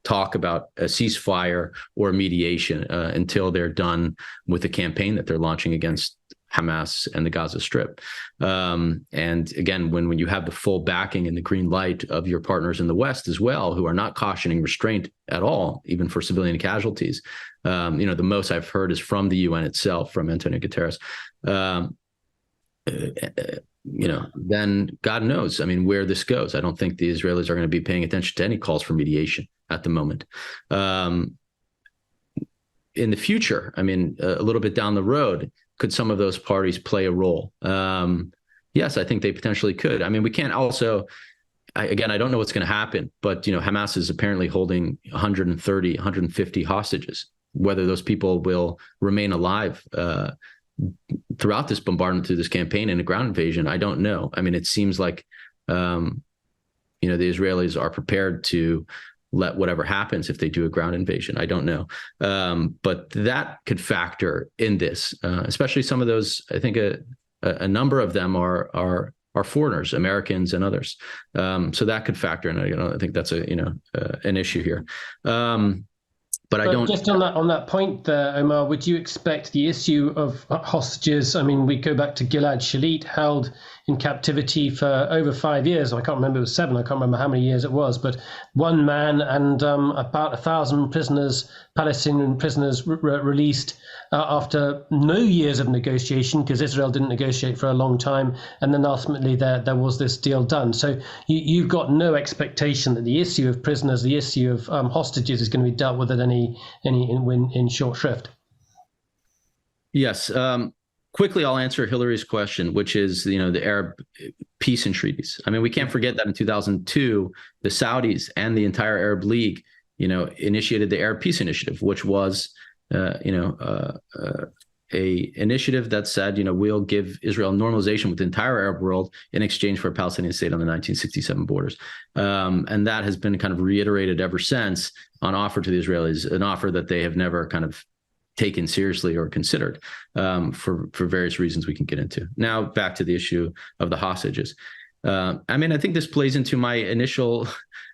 talk about a ceasefire or mediation until they're done with the campaign that they're launching against Hamas and the Gaza Strip. And again, when you have the full backing and the green light of your partners in the West as well, who are not cautioning restraint at all, even for civilian casualties, the most I've heard is from the UN itself, from Antonio Guterres. Then God knows, where this goes. I don't think the Israelis are going to be paying attention to any calls for mediation at the moment. In the future, a little bit down the road, could some of those parties play a role? Yes, I think they potentially could. We can't also, I don't know what's going to happen, but, Hamas is apparently holding 130, 150 hostages. Whether those people will remain alive throughout this bombardment, through this campaign and a ground invasion, I don't know. It seems like, the Israelis are prepared to let whatever happens if they do a ground invasion. I don't know. But that could factor in this, especially some of those. I think a number of them are foreigners, Americans and others. So that could factor in. I think that's an issue here. But I don't. Just on that point there, Omar, would you expect the issue of hostages? We go back to Gilad Shalit, held in captivity for over 5 years. I can't remember, it was 7. I can't remember how many years it was, but one man and about 1,000 prisoners, Palestinian prisoners, released after no years of negotiation, because Israel didn't negotiate for a long time, and then ultimately there was this deal done. So you've got no expectation that the issue of prisoners, the issue of hostages, is going to be dealt with at any in short shrift. Yes. Quickly, I'll answer Hilary's question, which is, the Arab peace and treaties. We can't forget that in 2002, the Saudis and the entire Arab League, initiated the Arab Peace Initiative, which was, a initiative that said, we'll give Israel normalization with the entire Arab world in exchange for a Palestinian state on the 1967 borders. And that has been kind of reiterated ever since on offer to the Israelis, an offer that they have never kind of taken seriously or considered for various reasons we can get into. Now, back to the issue of the hostages. I think this plays into my initial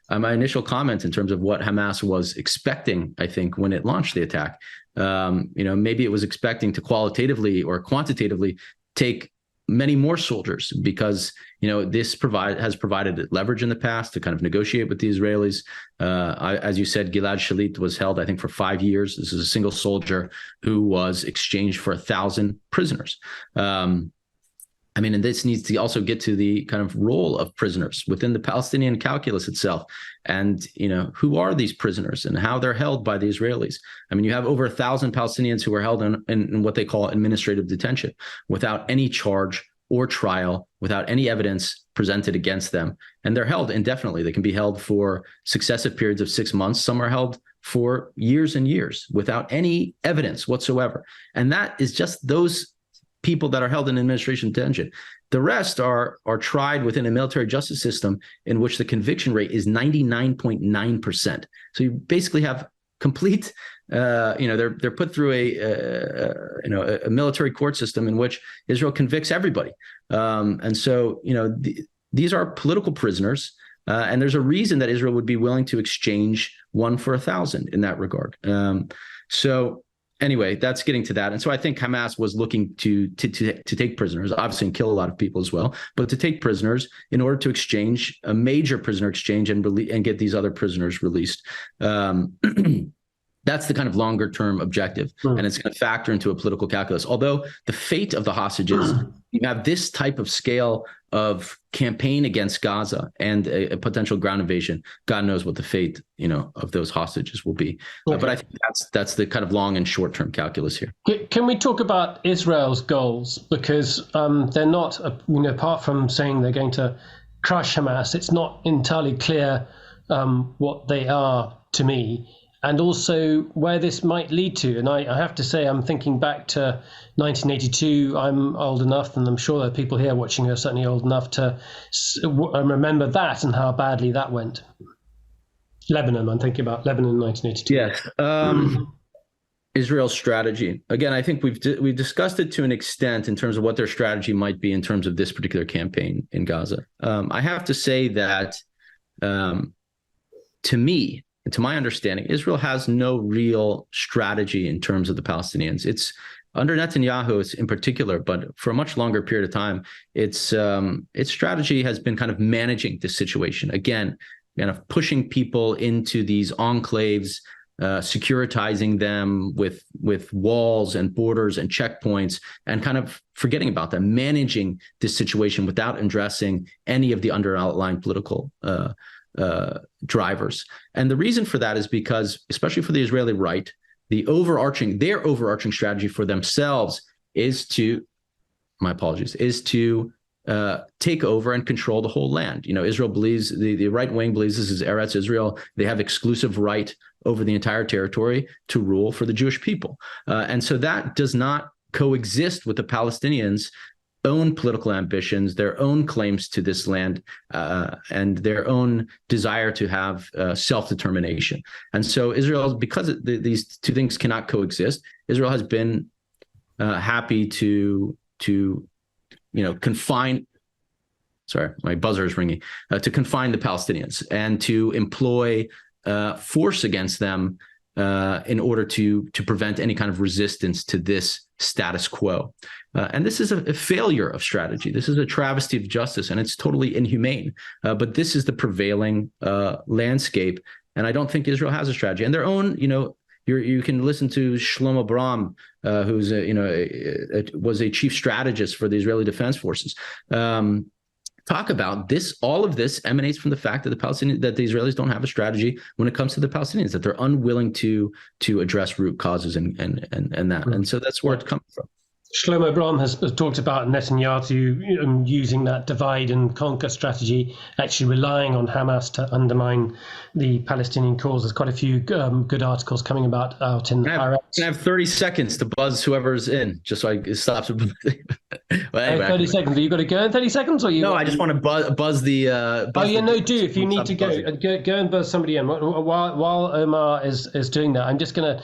comment in terms of what Hamas was expecting, I think, when it launched the attack. Maybe it was expecting to qualitatively or quantitatively take many more soldiers, because this has provided leverage in the past to kind of negotiate with the Israelis. As you said, Gilad Shalit was held, I think, for 5 years. This is a single soldier who was exchanged for 1,000 prisoners. I mean, and this needs to also get to the kind of role of prisoners within the Palestinian calculus itself. And, who are these prisoners and how they're held by the Israelis? I mean, you have over 1,000 Palestinians who are held in what they call administrative detention without any charge or trial, without any evidence presented against them. And they're held indefinitely. They can be held for successive periods of 6 months. Some are held for years and years without any evidence whatsoever. And that is just those people that are held in administration detention. The rest are tried within a military justice system in which the conviction rate is 99.9%. So you basically have complete, they're put through a military court system in which Israel convicts everybody. And so, these are political prisoners. And there's a reason that Israel would be willing to exchange 1 for 1,000 in that regard. So anyway, that's getting to that. And so I think Hamas was looking to take prisoners, obviously, and kill a lot of people as well, but to take prisoners in order to exchange a major prisoner exchange and get these other prisoners released. That's the kind of longer term objective. And it's going to factor into a political calculus. Although the fate of the hostages, you have this type of scale of campaign against Gaza and a potential ground invasion. God knows what the fate, of those hostages will be. Okay. But I think that's the kind of long and short term calculus here. Can we talk about Israel's goals? Because they're not, apart from saying they're going to crush Hamas, it's not entirely clear what they are to me. And also where this might lead to. And I have to say, I'm thinking back to 1982. I'm old enough, and I'm sure there are people here watching who are certainly old enough to remember that and how badly that went. Lebanon, I'm thinking about Lebanon in 1982. Yes. Israel's strategy. Again, I think we've discussed it to an extent in terms of what their strategy might be in terms of this particular campaign in Gaza. I have to say that, to me, to my understanding, Israel has no real strategy in terms of the Palestinians. It's under Netanyahu in particular, but for a much longer period of time, its strategy has been kind of managing this situation. Again, kind of pushing people into these enclaves, securitizing them with walls and borders and checkpoints, and kind of forgetting about them, managing this situation without addressing any of the underlying political drivers. And the reason for that is because, especially for the Israeli right, their overarching strategy for themselves is to take over and control the whole land. Israel believes, the right wing believes this is Eretz Israel. They have exclusive right over the entire territory to rule for the Jewish people. And so that does not coexist with the Palestinians' own political ambitions, their own claims to this land, and their own desire to have self-determination. And so Israel, because these two things cannot coexist, Israel has been happy to confine. Sorry, my buzzer is ringing. To confine the Palestinians and to employ force against them in order to prevent any kind of resistance to this status quo. And this is a failure of strategy. This is a travesty of justice, and it's totally inhumane. But this is the prevailing landscape, and I don't think Israel has a strategy. And their own, you can listen to Shlomo Bram, who's was a chief strategist for the Israeli Defense Forces. Talk about this. All of this emanates from the fact that the Israelis don't have a strategy when it comes to the Palestinians, that they're unwilling to address root causes and that. And so that's where it's coming from. Shlomo Bram has talked about Netanyahu using that divide and conquer strategy, actually relying on Hamas to undermine the Palestinian cause. There's quite a few good articles coming out in Haaretz. I have 30 seconds to buzz whoever's in, just so it stops. Well, anyway, 30 seconds. Are you got to go in 30 seconds? Or you? No, I just want to buzz the... do. If you need to go and buzz somebody in. While Omar is doing that, I'm just going to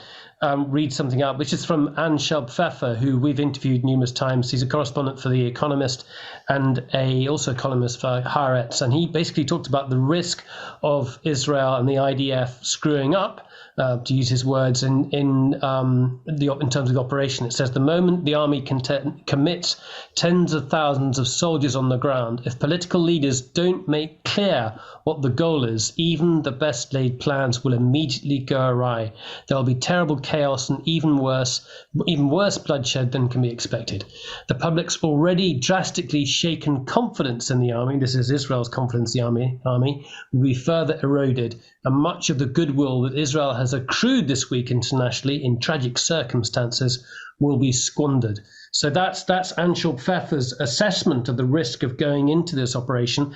read something out, which is from Anne Shelb-Pfeffer, who we've interviewed numerous times. He's a correspondent for The Economist and also a columnist for Haaretz. And he basically talked about the risk of Israel and the IDF screwing up to use his words in terms of the operation. It says, the moment the army commits tens of thousands of soldiers on the ground, if political leaders don't make clear what the goal is, even the best laid plans will immediately go awry. There will be terrible chaos and even worse bloodshed than can be expected. The public's already drastically shaken confidence in the army, this is Israel's confidence in the army, will be further eroded, and much of the goodwill that Israel has accrued this week internationally in tragic circumstances will be squandered. So that's Anshul Pfeffer's assessment of the risk of going into this operation.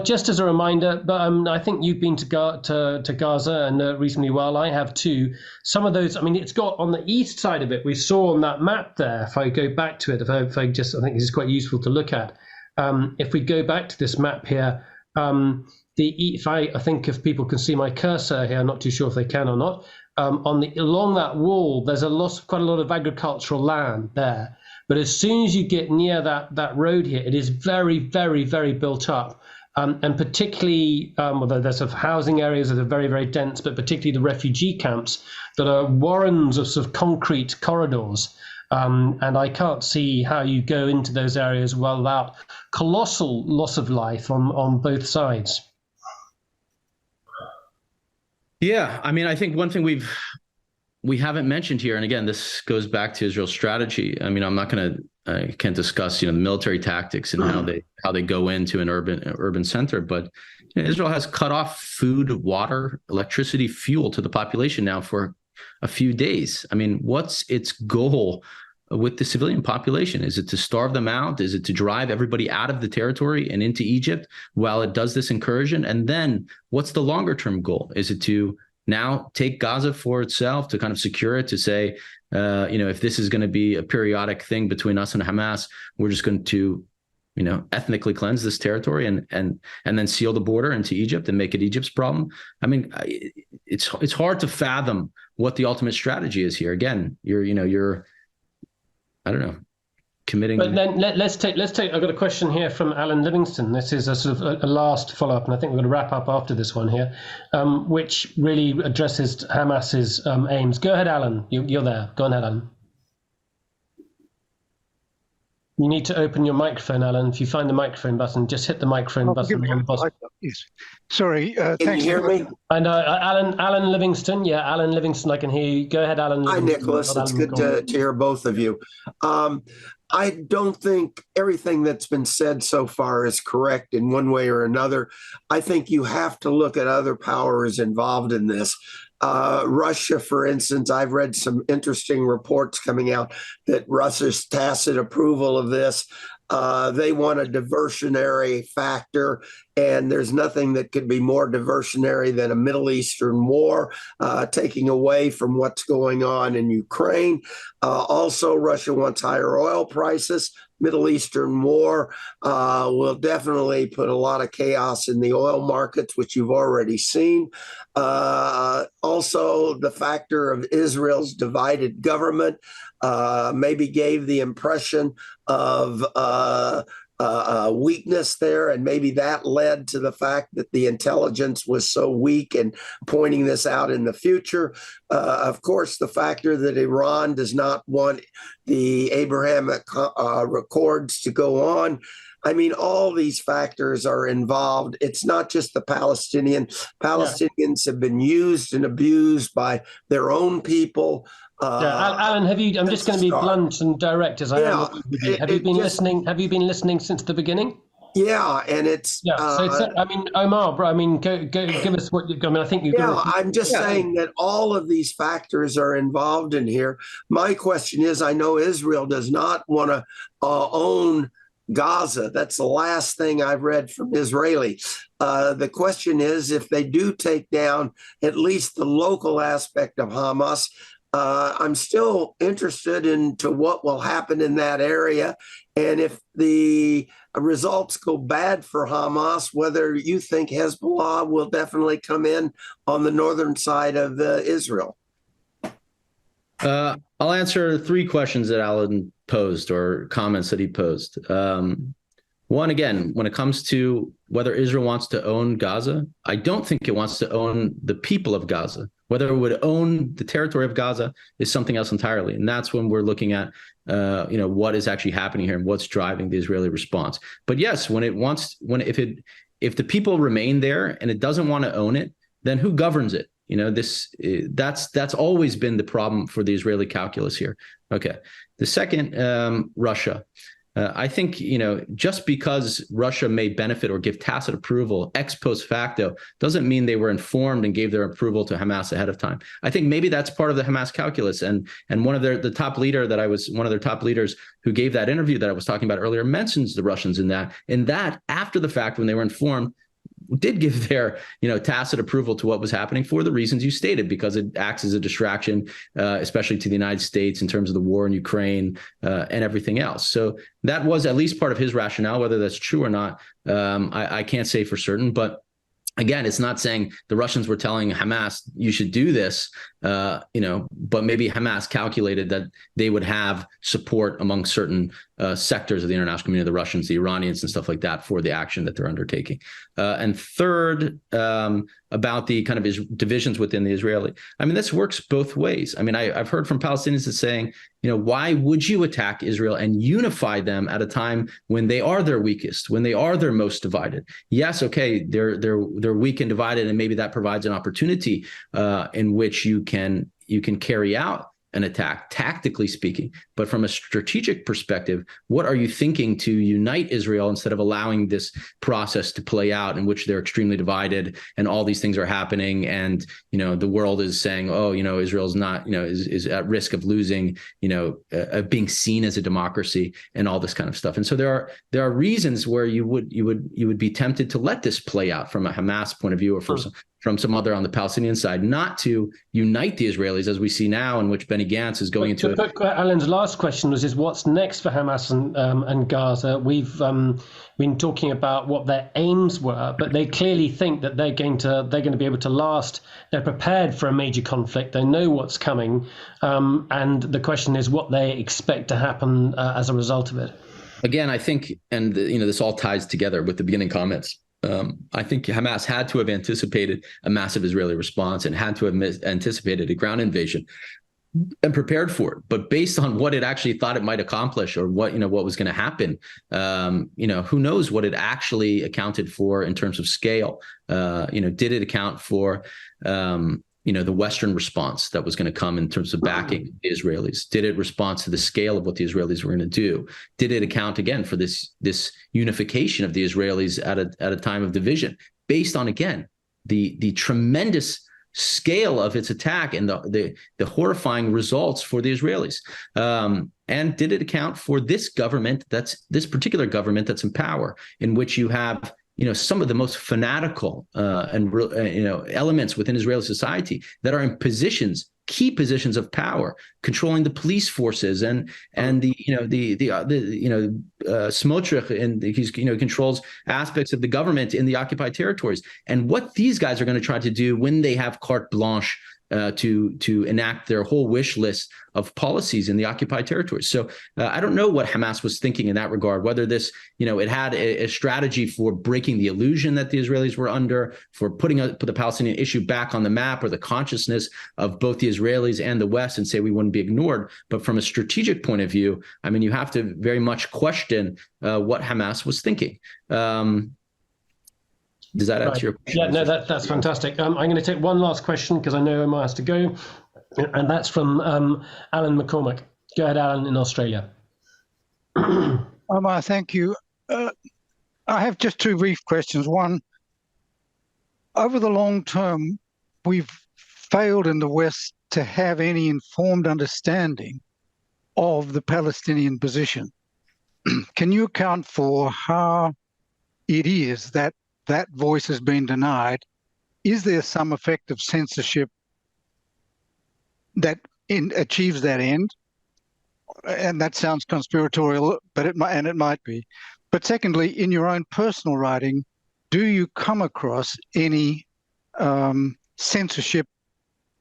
Just as a reminder, but I think you've been to Gaza and reasonably well. I have too. Some of those, it's got on the east side of it. We saw on that map there. If I go back to it, I think this is quite useful to look at. If we go back to this map here, I think if people can see my cursor here, I'm not too sure if they can or not. Along that wall, there's quite a lot of agricultural land there. But as soon as you get near that road here, it is very, very, very built up. And particularly, there's sort of housing areas that are very, very dense, but particularly the refugee camps that are warrens of sort of concrete corridors. And I can't see how you go into those areas without colossal loss of life on both sides. Yeah, I think one thing we haven't mentioned here, and again, this goes back to Israel's strategy. I can't discuss, the military tactics and how they go into an urban center, but Israel has cut off food, water, electricity, fuel to the population now for a few days. What's its goal with the civilian population? Is it to starve them out? Is it to drive everybody out of the territory and into Egypt while it does this incursion? And then what's the longer term goal? Is it to now take Gaza for itself, to kind of secure it, to say, if this is going to be a periodic thing between us and Hamas, we're just going to, ethnically cleanse this territory and then seal the border into Egypt and make it Egypt's problem? It's hard to fathom what the ultimate strategy is here. Again, you're I don't know, committing. But then let's take. I've got a question here from Alan Livingston. This is a sort of a last follow-up, and I think we're going to wrap up after this one here, which really addresses Hamas's aims. Go ahead, Alan. You're there. Go ahead, Alan. You need to open your microphone, Alan. If you find the microphone button, just hit the microphone button on the bottom. Yes. Sorry. Can thanks you hear me? I know, Alan Livingston. Yeah, Alan Livingston, I can hear you. Go ahead, Alan. Hi, Nicholas. It's good to hear both of you. I don't think everything that's been said so far is correct in one way or another. I think you have to look at other powers involved in this. Russia, for instance, I've read some interesting reports coming out that Russia's tacit approval of this. They want a diversionary factor, and there's nothing that could be more diversionary than a Middle Eastern war, taking away from what's going on in Ukraine. Also, Russia wants higher oil prices. Middle Eastern war will definitely put a lot of chaos in the oil markets, which you've already seen. Also, the factor of Israel's divided government maybe gave the impression of weakness there, and maybe that led to the fact that the intelligence was so weak and pointing this out in the future. Of course, the factor that Iran does not want the Abrahamic Accords to go on. All these factors are involved. It's not just the Palestinians. Palestinians have been used and abused by their own people. Alan, I'm just going to be blunt and direct as I am. Have you been listening? Have you been listening since the beginning? Yeah, and it's Omar, go give us what you. I think you. Yeah, I'm just saying that all of these factors are involved in here. My question is, I know Israel does not want to own Gaza. That's the last thing I've read from Israeli. The question is, if they do take down at least the local aspect of Hamas, I'm still interested into what will happen in that area. And if the results go bad for Hamas, whether you think Hezbollah will definitely come in on the northern side of Israel. I'll answer three questions that Alan posed, or comments that he posed. One, again, when it comes to whether Israel wants to own Gaza, I don't think it wants to own the people of Gaza. Whether it would own the territory of Gaza is something else entirely. And that's when we're looking at, what is actually happening here and what's driving the Israeli response. But yes, if the people remain there and it doesn't want to own it, then who governs it? That's always been the problem for the Israeli calculus here. Okay. The second, Russia. I think, just because Russia may benefit or give tacit approval ex post facto doesn't mean they were informed and gave their approval to Hamas ahead of time. I think maybe that's part of the Hamas calculus. And one of their top leaders who gave that interview that I was talking about earlier mentions the Russians in that after the fact, when they were informed, did give their tacit approval to what was happening for the reasons you stated, because it acts as a distraction, especially to the United States in terms of the war in Ukraine and everything else. So that was at least part of his rationale. Whether that's true or not, I can't say for certain. But again, it's not saying the Russians were telling Hamas, you should do this, but maybe Hamas calculated that they would have support among certain sectors of the international community, the Russians, the Iranians, and stuff like that for the action that they're undertaking. And third, about the kind of divisions within the Israeli. I mean, this works both ways. I mean, I've heard from Palestinians saying, why would you attack Israel and unify them at a time when they are their weakest, when they are their most divided? Yes, okay, they're weak and divided, and maybe that provides an opportunity in which you can carry out an attack, tactically speaking. But from a strategic perspective, what are you thinking to unite Israel instead of allowing this process to play out in which they're extremely divided and all these things are happening, and the world is saying, Israel's not, is at risk of losing, being seen as a democracy and all this kind of stuff. And so there are reasons where you would be tempted to let this play out from a Hamas point of view, or from some other on the Palestinian side, not to unite the Israelis as we see now, in which Benny Gantz is going into it. Alan's last question was what's next for Hamas and Gaza? We've been talking about what their aims were, but they clearly think that they're going to be able to last. They're prepared for a major conflict. They know what's coming, and the question is what they expect to happen as a result of it. Again, I think, and this all ties together with the beginning comments. I think Hamas had to have anticipated a massive Israeli response and had to have anticipated a ground invasion and prepared for it. But based on what it actually thought it might accomplish, or what was going to happen, who knows what it actually accounted for in terms of scale? Did it account for the Western response that was going to come in terms of backing the Israelis? Did it respond to the scale of what the Israelis were going to do? Did it account again for this unification of the Israelis at a time of division, based on, again, the tremendous scale of its attack and the horrifying results for the Israelis? And did it account for this particular government that's in power, in which you have some of the most fanatical elements within Israeli society that are in key positions of power, controlling the police forces and Smotrich, and he controls aspects of the government in the occupied territories. And what these guys are going to try to do when they have carte blanche to enact their whole wish list of policies in the occupied territories. So I don't know what Hamas was thinking in that regard, whether this, it had a strategy for breaking the illusion that the Israelis were under, for putting the Palestinian issue back on the map, or the consciousness of both the Israelis and the West, and say we wouldn't be ignored. But from a strategic point of view, I mean, you have to very much question what Hamas was thinking. Does that answer your question? Yeah, no, that's fantastic. I'm going to take one last question because I know Omar has to go, and that's from Alan McCormack. Go ahead, Alan, in Australia. Omar, thank you. I have just two brief questions. One, over the long term, we've failed in the West to have any informed understanding of the Palestinian position. Can you account for how it is that voice has been denied? Is there some effect of censorship that achieves that end? And that sounds conspiratorial, but it might be. But secondly, in your own personal writing, do you come across any censorship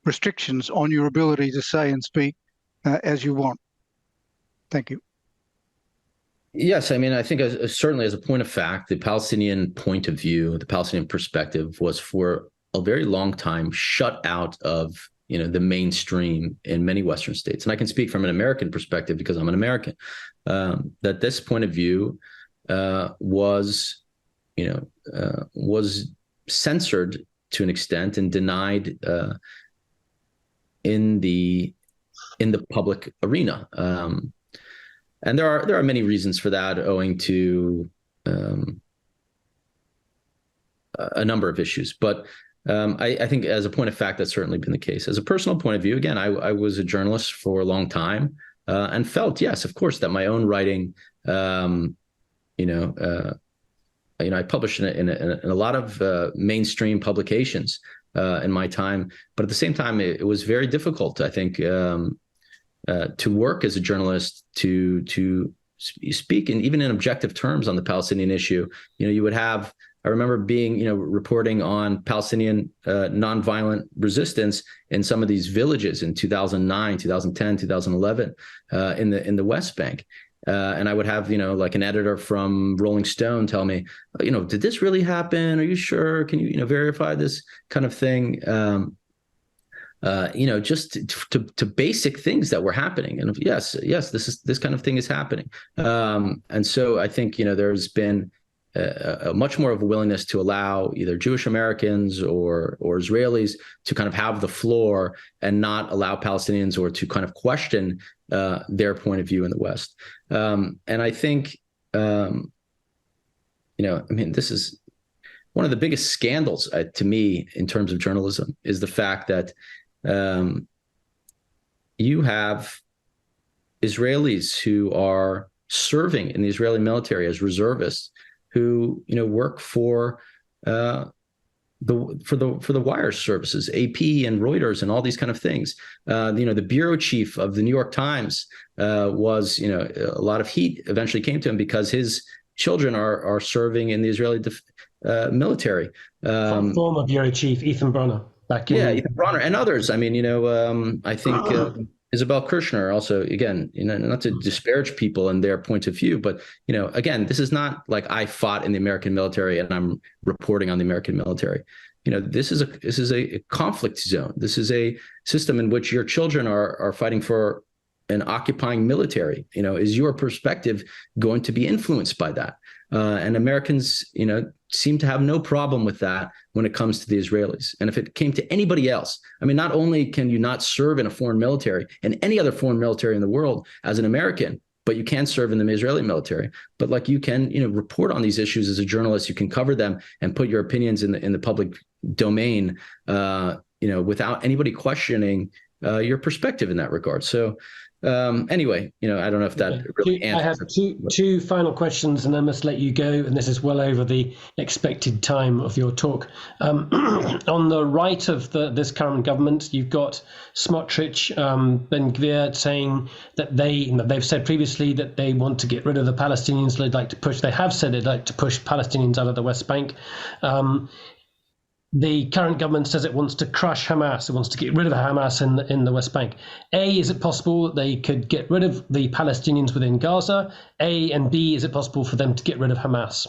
restrictions on your ability to say and speak as you want? Thank you. Yes, I mean, I think certainly as a point of fact, the Palestinian point of view, the Palestinian perspective was for a very long time shut out of the mainstream in many Western states. And I can speak from an American perspective because I'm an American, that this point of view was censored to an extent and denied in the public arena. And there are many reasons for that, owing to a number of issues. But I think as a point of fact, that's certainly been the case. As a personal point of view, again, I was a journalist for a long time and felt, yes, of course, that my own writing, I published in a lot of mainstream publications in my time. But at the same time, it was very difficult, I think, to work as a journalist, to speak even in objective terms on the Palestinian issue. You would have, I remember being, reporting on Palestinian nonviolent resistance in some of these villages in 2009, 2010, 2011 in the West Bank. And I would have, like an editor from Rolling Stone tell me, did this really happen? Are you sure? Can you, verify this kind of thing? Just to basic things that were happening. And yes, this kind of thing is happening. And so I think, there's been a much more of a willingness to allow either Jewish Americans or Israelis to kind of have the floor and not allow Palestinians or to kind of question their point of view in the West. And I think, this is one of the biggest scandals to me in terms of journalism, is the fact that you have Israelis who are serving in the Israeli military as reservists, who work for the wire services, AP and Reuters and all these kind of things. The bureau chief of the New York Times was, a lot of heat eventually came to him because his children are serving in the Israeli military. Former bureau chief Ethan Bronner. Ethan Bronner and others. I think Isabel Kirshner also, again, not to disparage people and their point of view, but, again, this is not like I fought in the American military and I'm reporting on the American military. This is a conflict zone. This is a system in which your children are fighting for an occupying military. Is your perspective going to be influenced by that? And Americans, seem to have no problem with that when it comes to the Israelis. And if it came to anybody else, not only can you not serve in a foreign military and any other foreign military in the world as an American, but you can serve in the Israeli military. But like you can, report on these issues as a journalist, you can cover them and put your opinions in the public domain, without anybody questioning your perspective in that regard. So anyway, I don't know if that really answers. I have two final questions, and I must let you go. And this is well over the expected time of your talk. On the right of this current government, you've got Smotrich, Ben Gvir saying that they've said previously that they want to get rid of the Palestinians. They have said they'd like to push Palestinians out of the West Bank. The current government says it wants to crush Hamas. It wants to get rid of Hamas in the West Bank. A, is it possible that they could get rid of the Palestinians within Gaza? A, and B, is it possible for them to get rid of Hamas?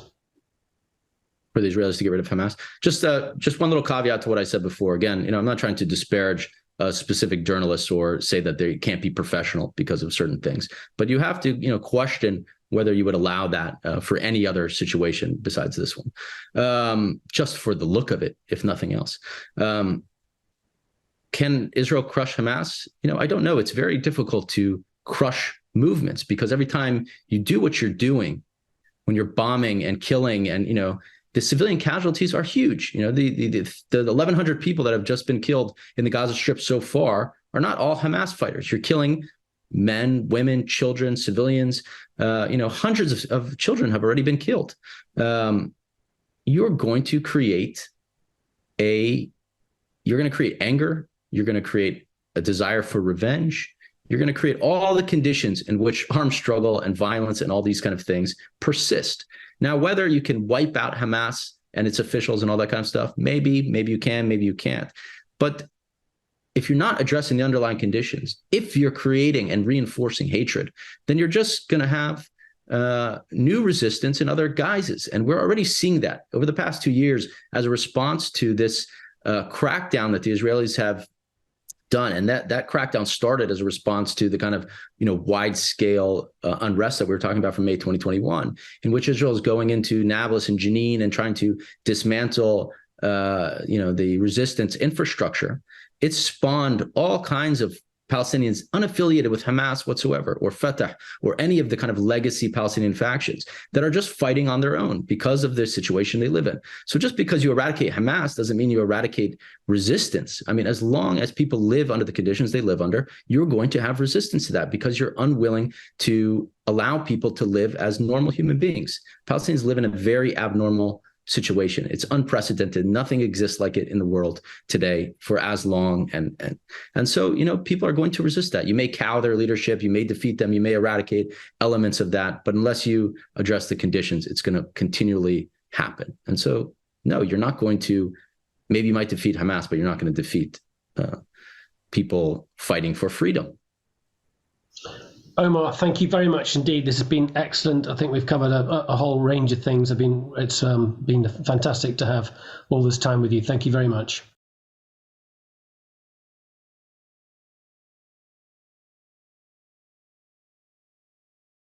For the Israelis to get rid of Hamas? Just one little caveat to what I said before. Again, I'm not trying to disparage specific journalists or say that they can't be professional because of certain things. But you have to, question whether you would allow that for any other situation besides this one, just for the look of it, if nothing else. Can Israel crush Hamas? I don't know. It's very difficult to crush movements because every time you do what you're doing, when you're bombing and killing and, the civilian casualties are huge. The 1,100 people that have just been killed in the Gaza Strip so far are not all Hamas fighters. You're killing men, women, children, civilians. Hundreds of children have already been killed. You're going to create anger. You're going to create a desire for revenge. You're going to create all the conditions in which armed struggle and violence and all these kind of things persist. Now, whether you can wipe out Hamas and its officials and all that kind of stuff, maybe you can, maybe you can't. But if you're not addressing the underlying conditions, if you're creating and reinforcing hatred, then you're just going to have new resistance in other guises. And we're already seeing that over the past 2 years as a response to this crackdown that the Israelis have done, and that crackdown started as a response to the kind of wide-scale unrest that we were talking about from May 2021, in which Israel is going into Nablus and Jenin and trying to dismantle the resistance infrastructure. It spawned all kinds of Palestinians unaffiliated with Hamas whatsoever, or Fatah, or any of the kind of legacy Palestinian factions that are just fighting on their own because of the situation they live in. So just because you eradicate Hamas doesn't mean you eradicate resistance. I mean, as long as people live under the conditions they live under, you're going to have resistance to that because you're unwilling to allow people to live as normal human beings. Palestinians live in a very abnormal situation. It's unprecedented. Nothing exists like it in the world today for as long. And so, people are going to resist that. You may cow their leadership, you may defeat them, you may eradicate elements of that, but unless you address the conditions, it's going to continually happen. And so, no, you're not going to, maybe you might defeat Hamas, but you're not going to defeat people fighting for freedom. Omar, thank you very much indeed. This has been excellent. I think we've covered a whole range of things. It's been fantastic to have all this time with you. Thank you very much.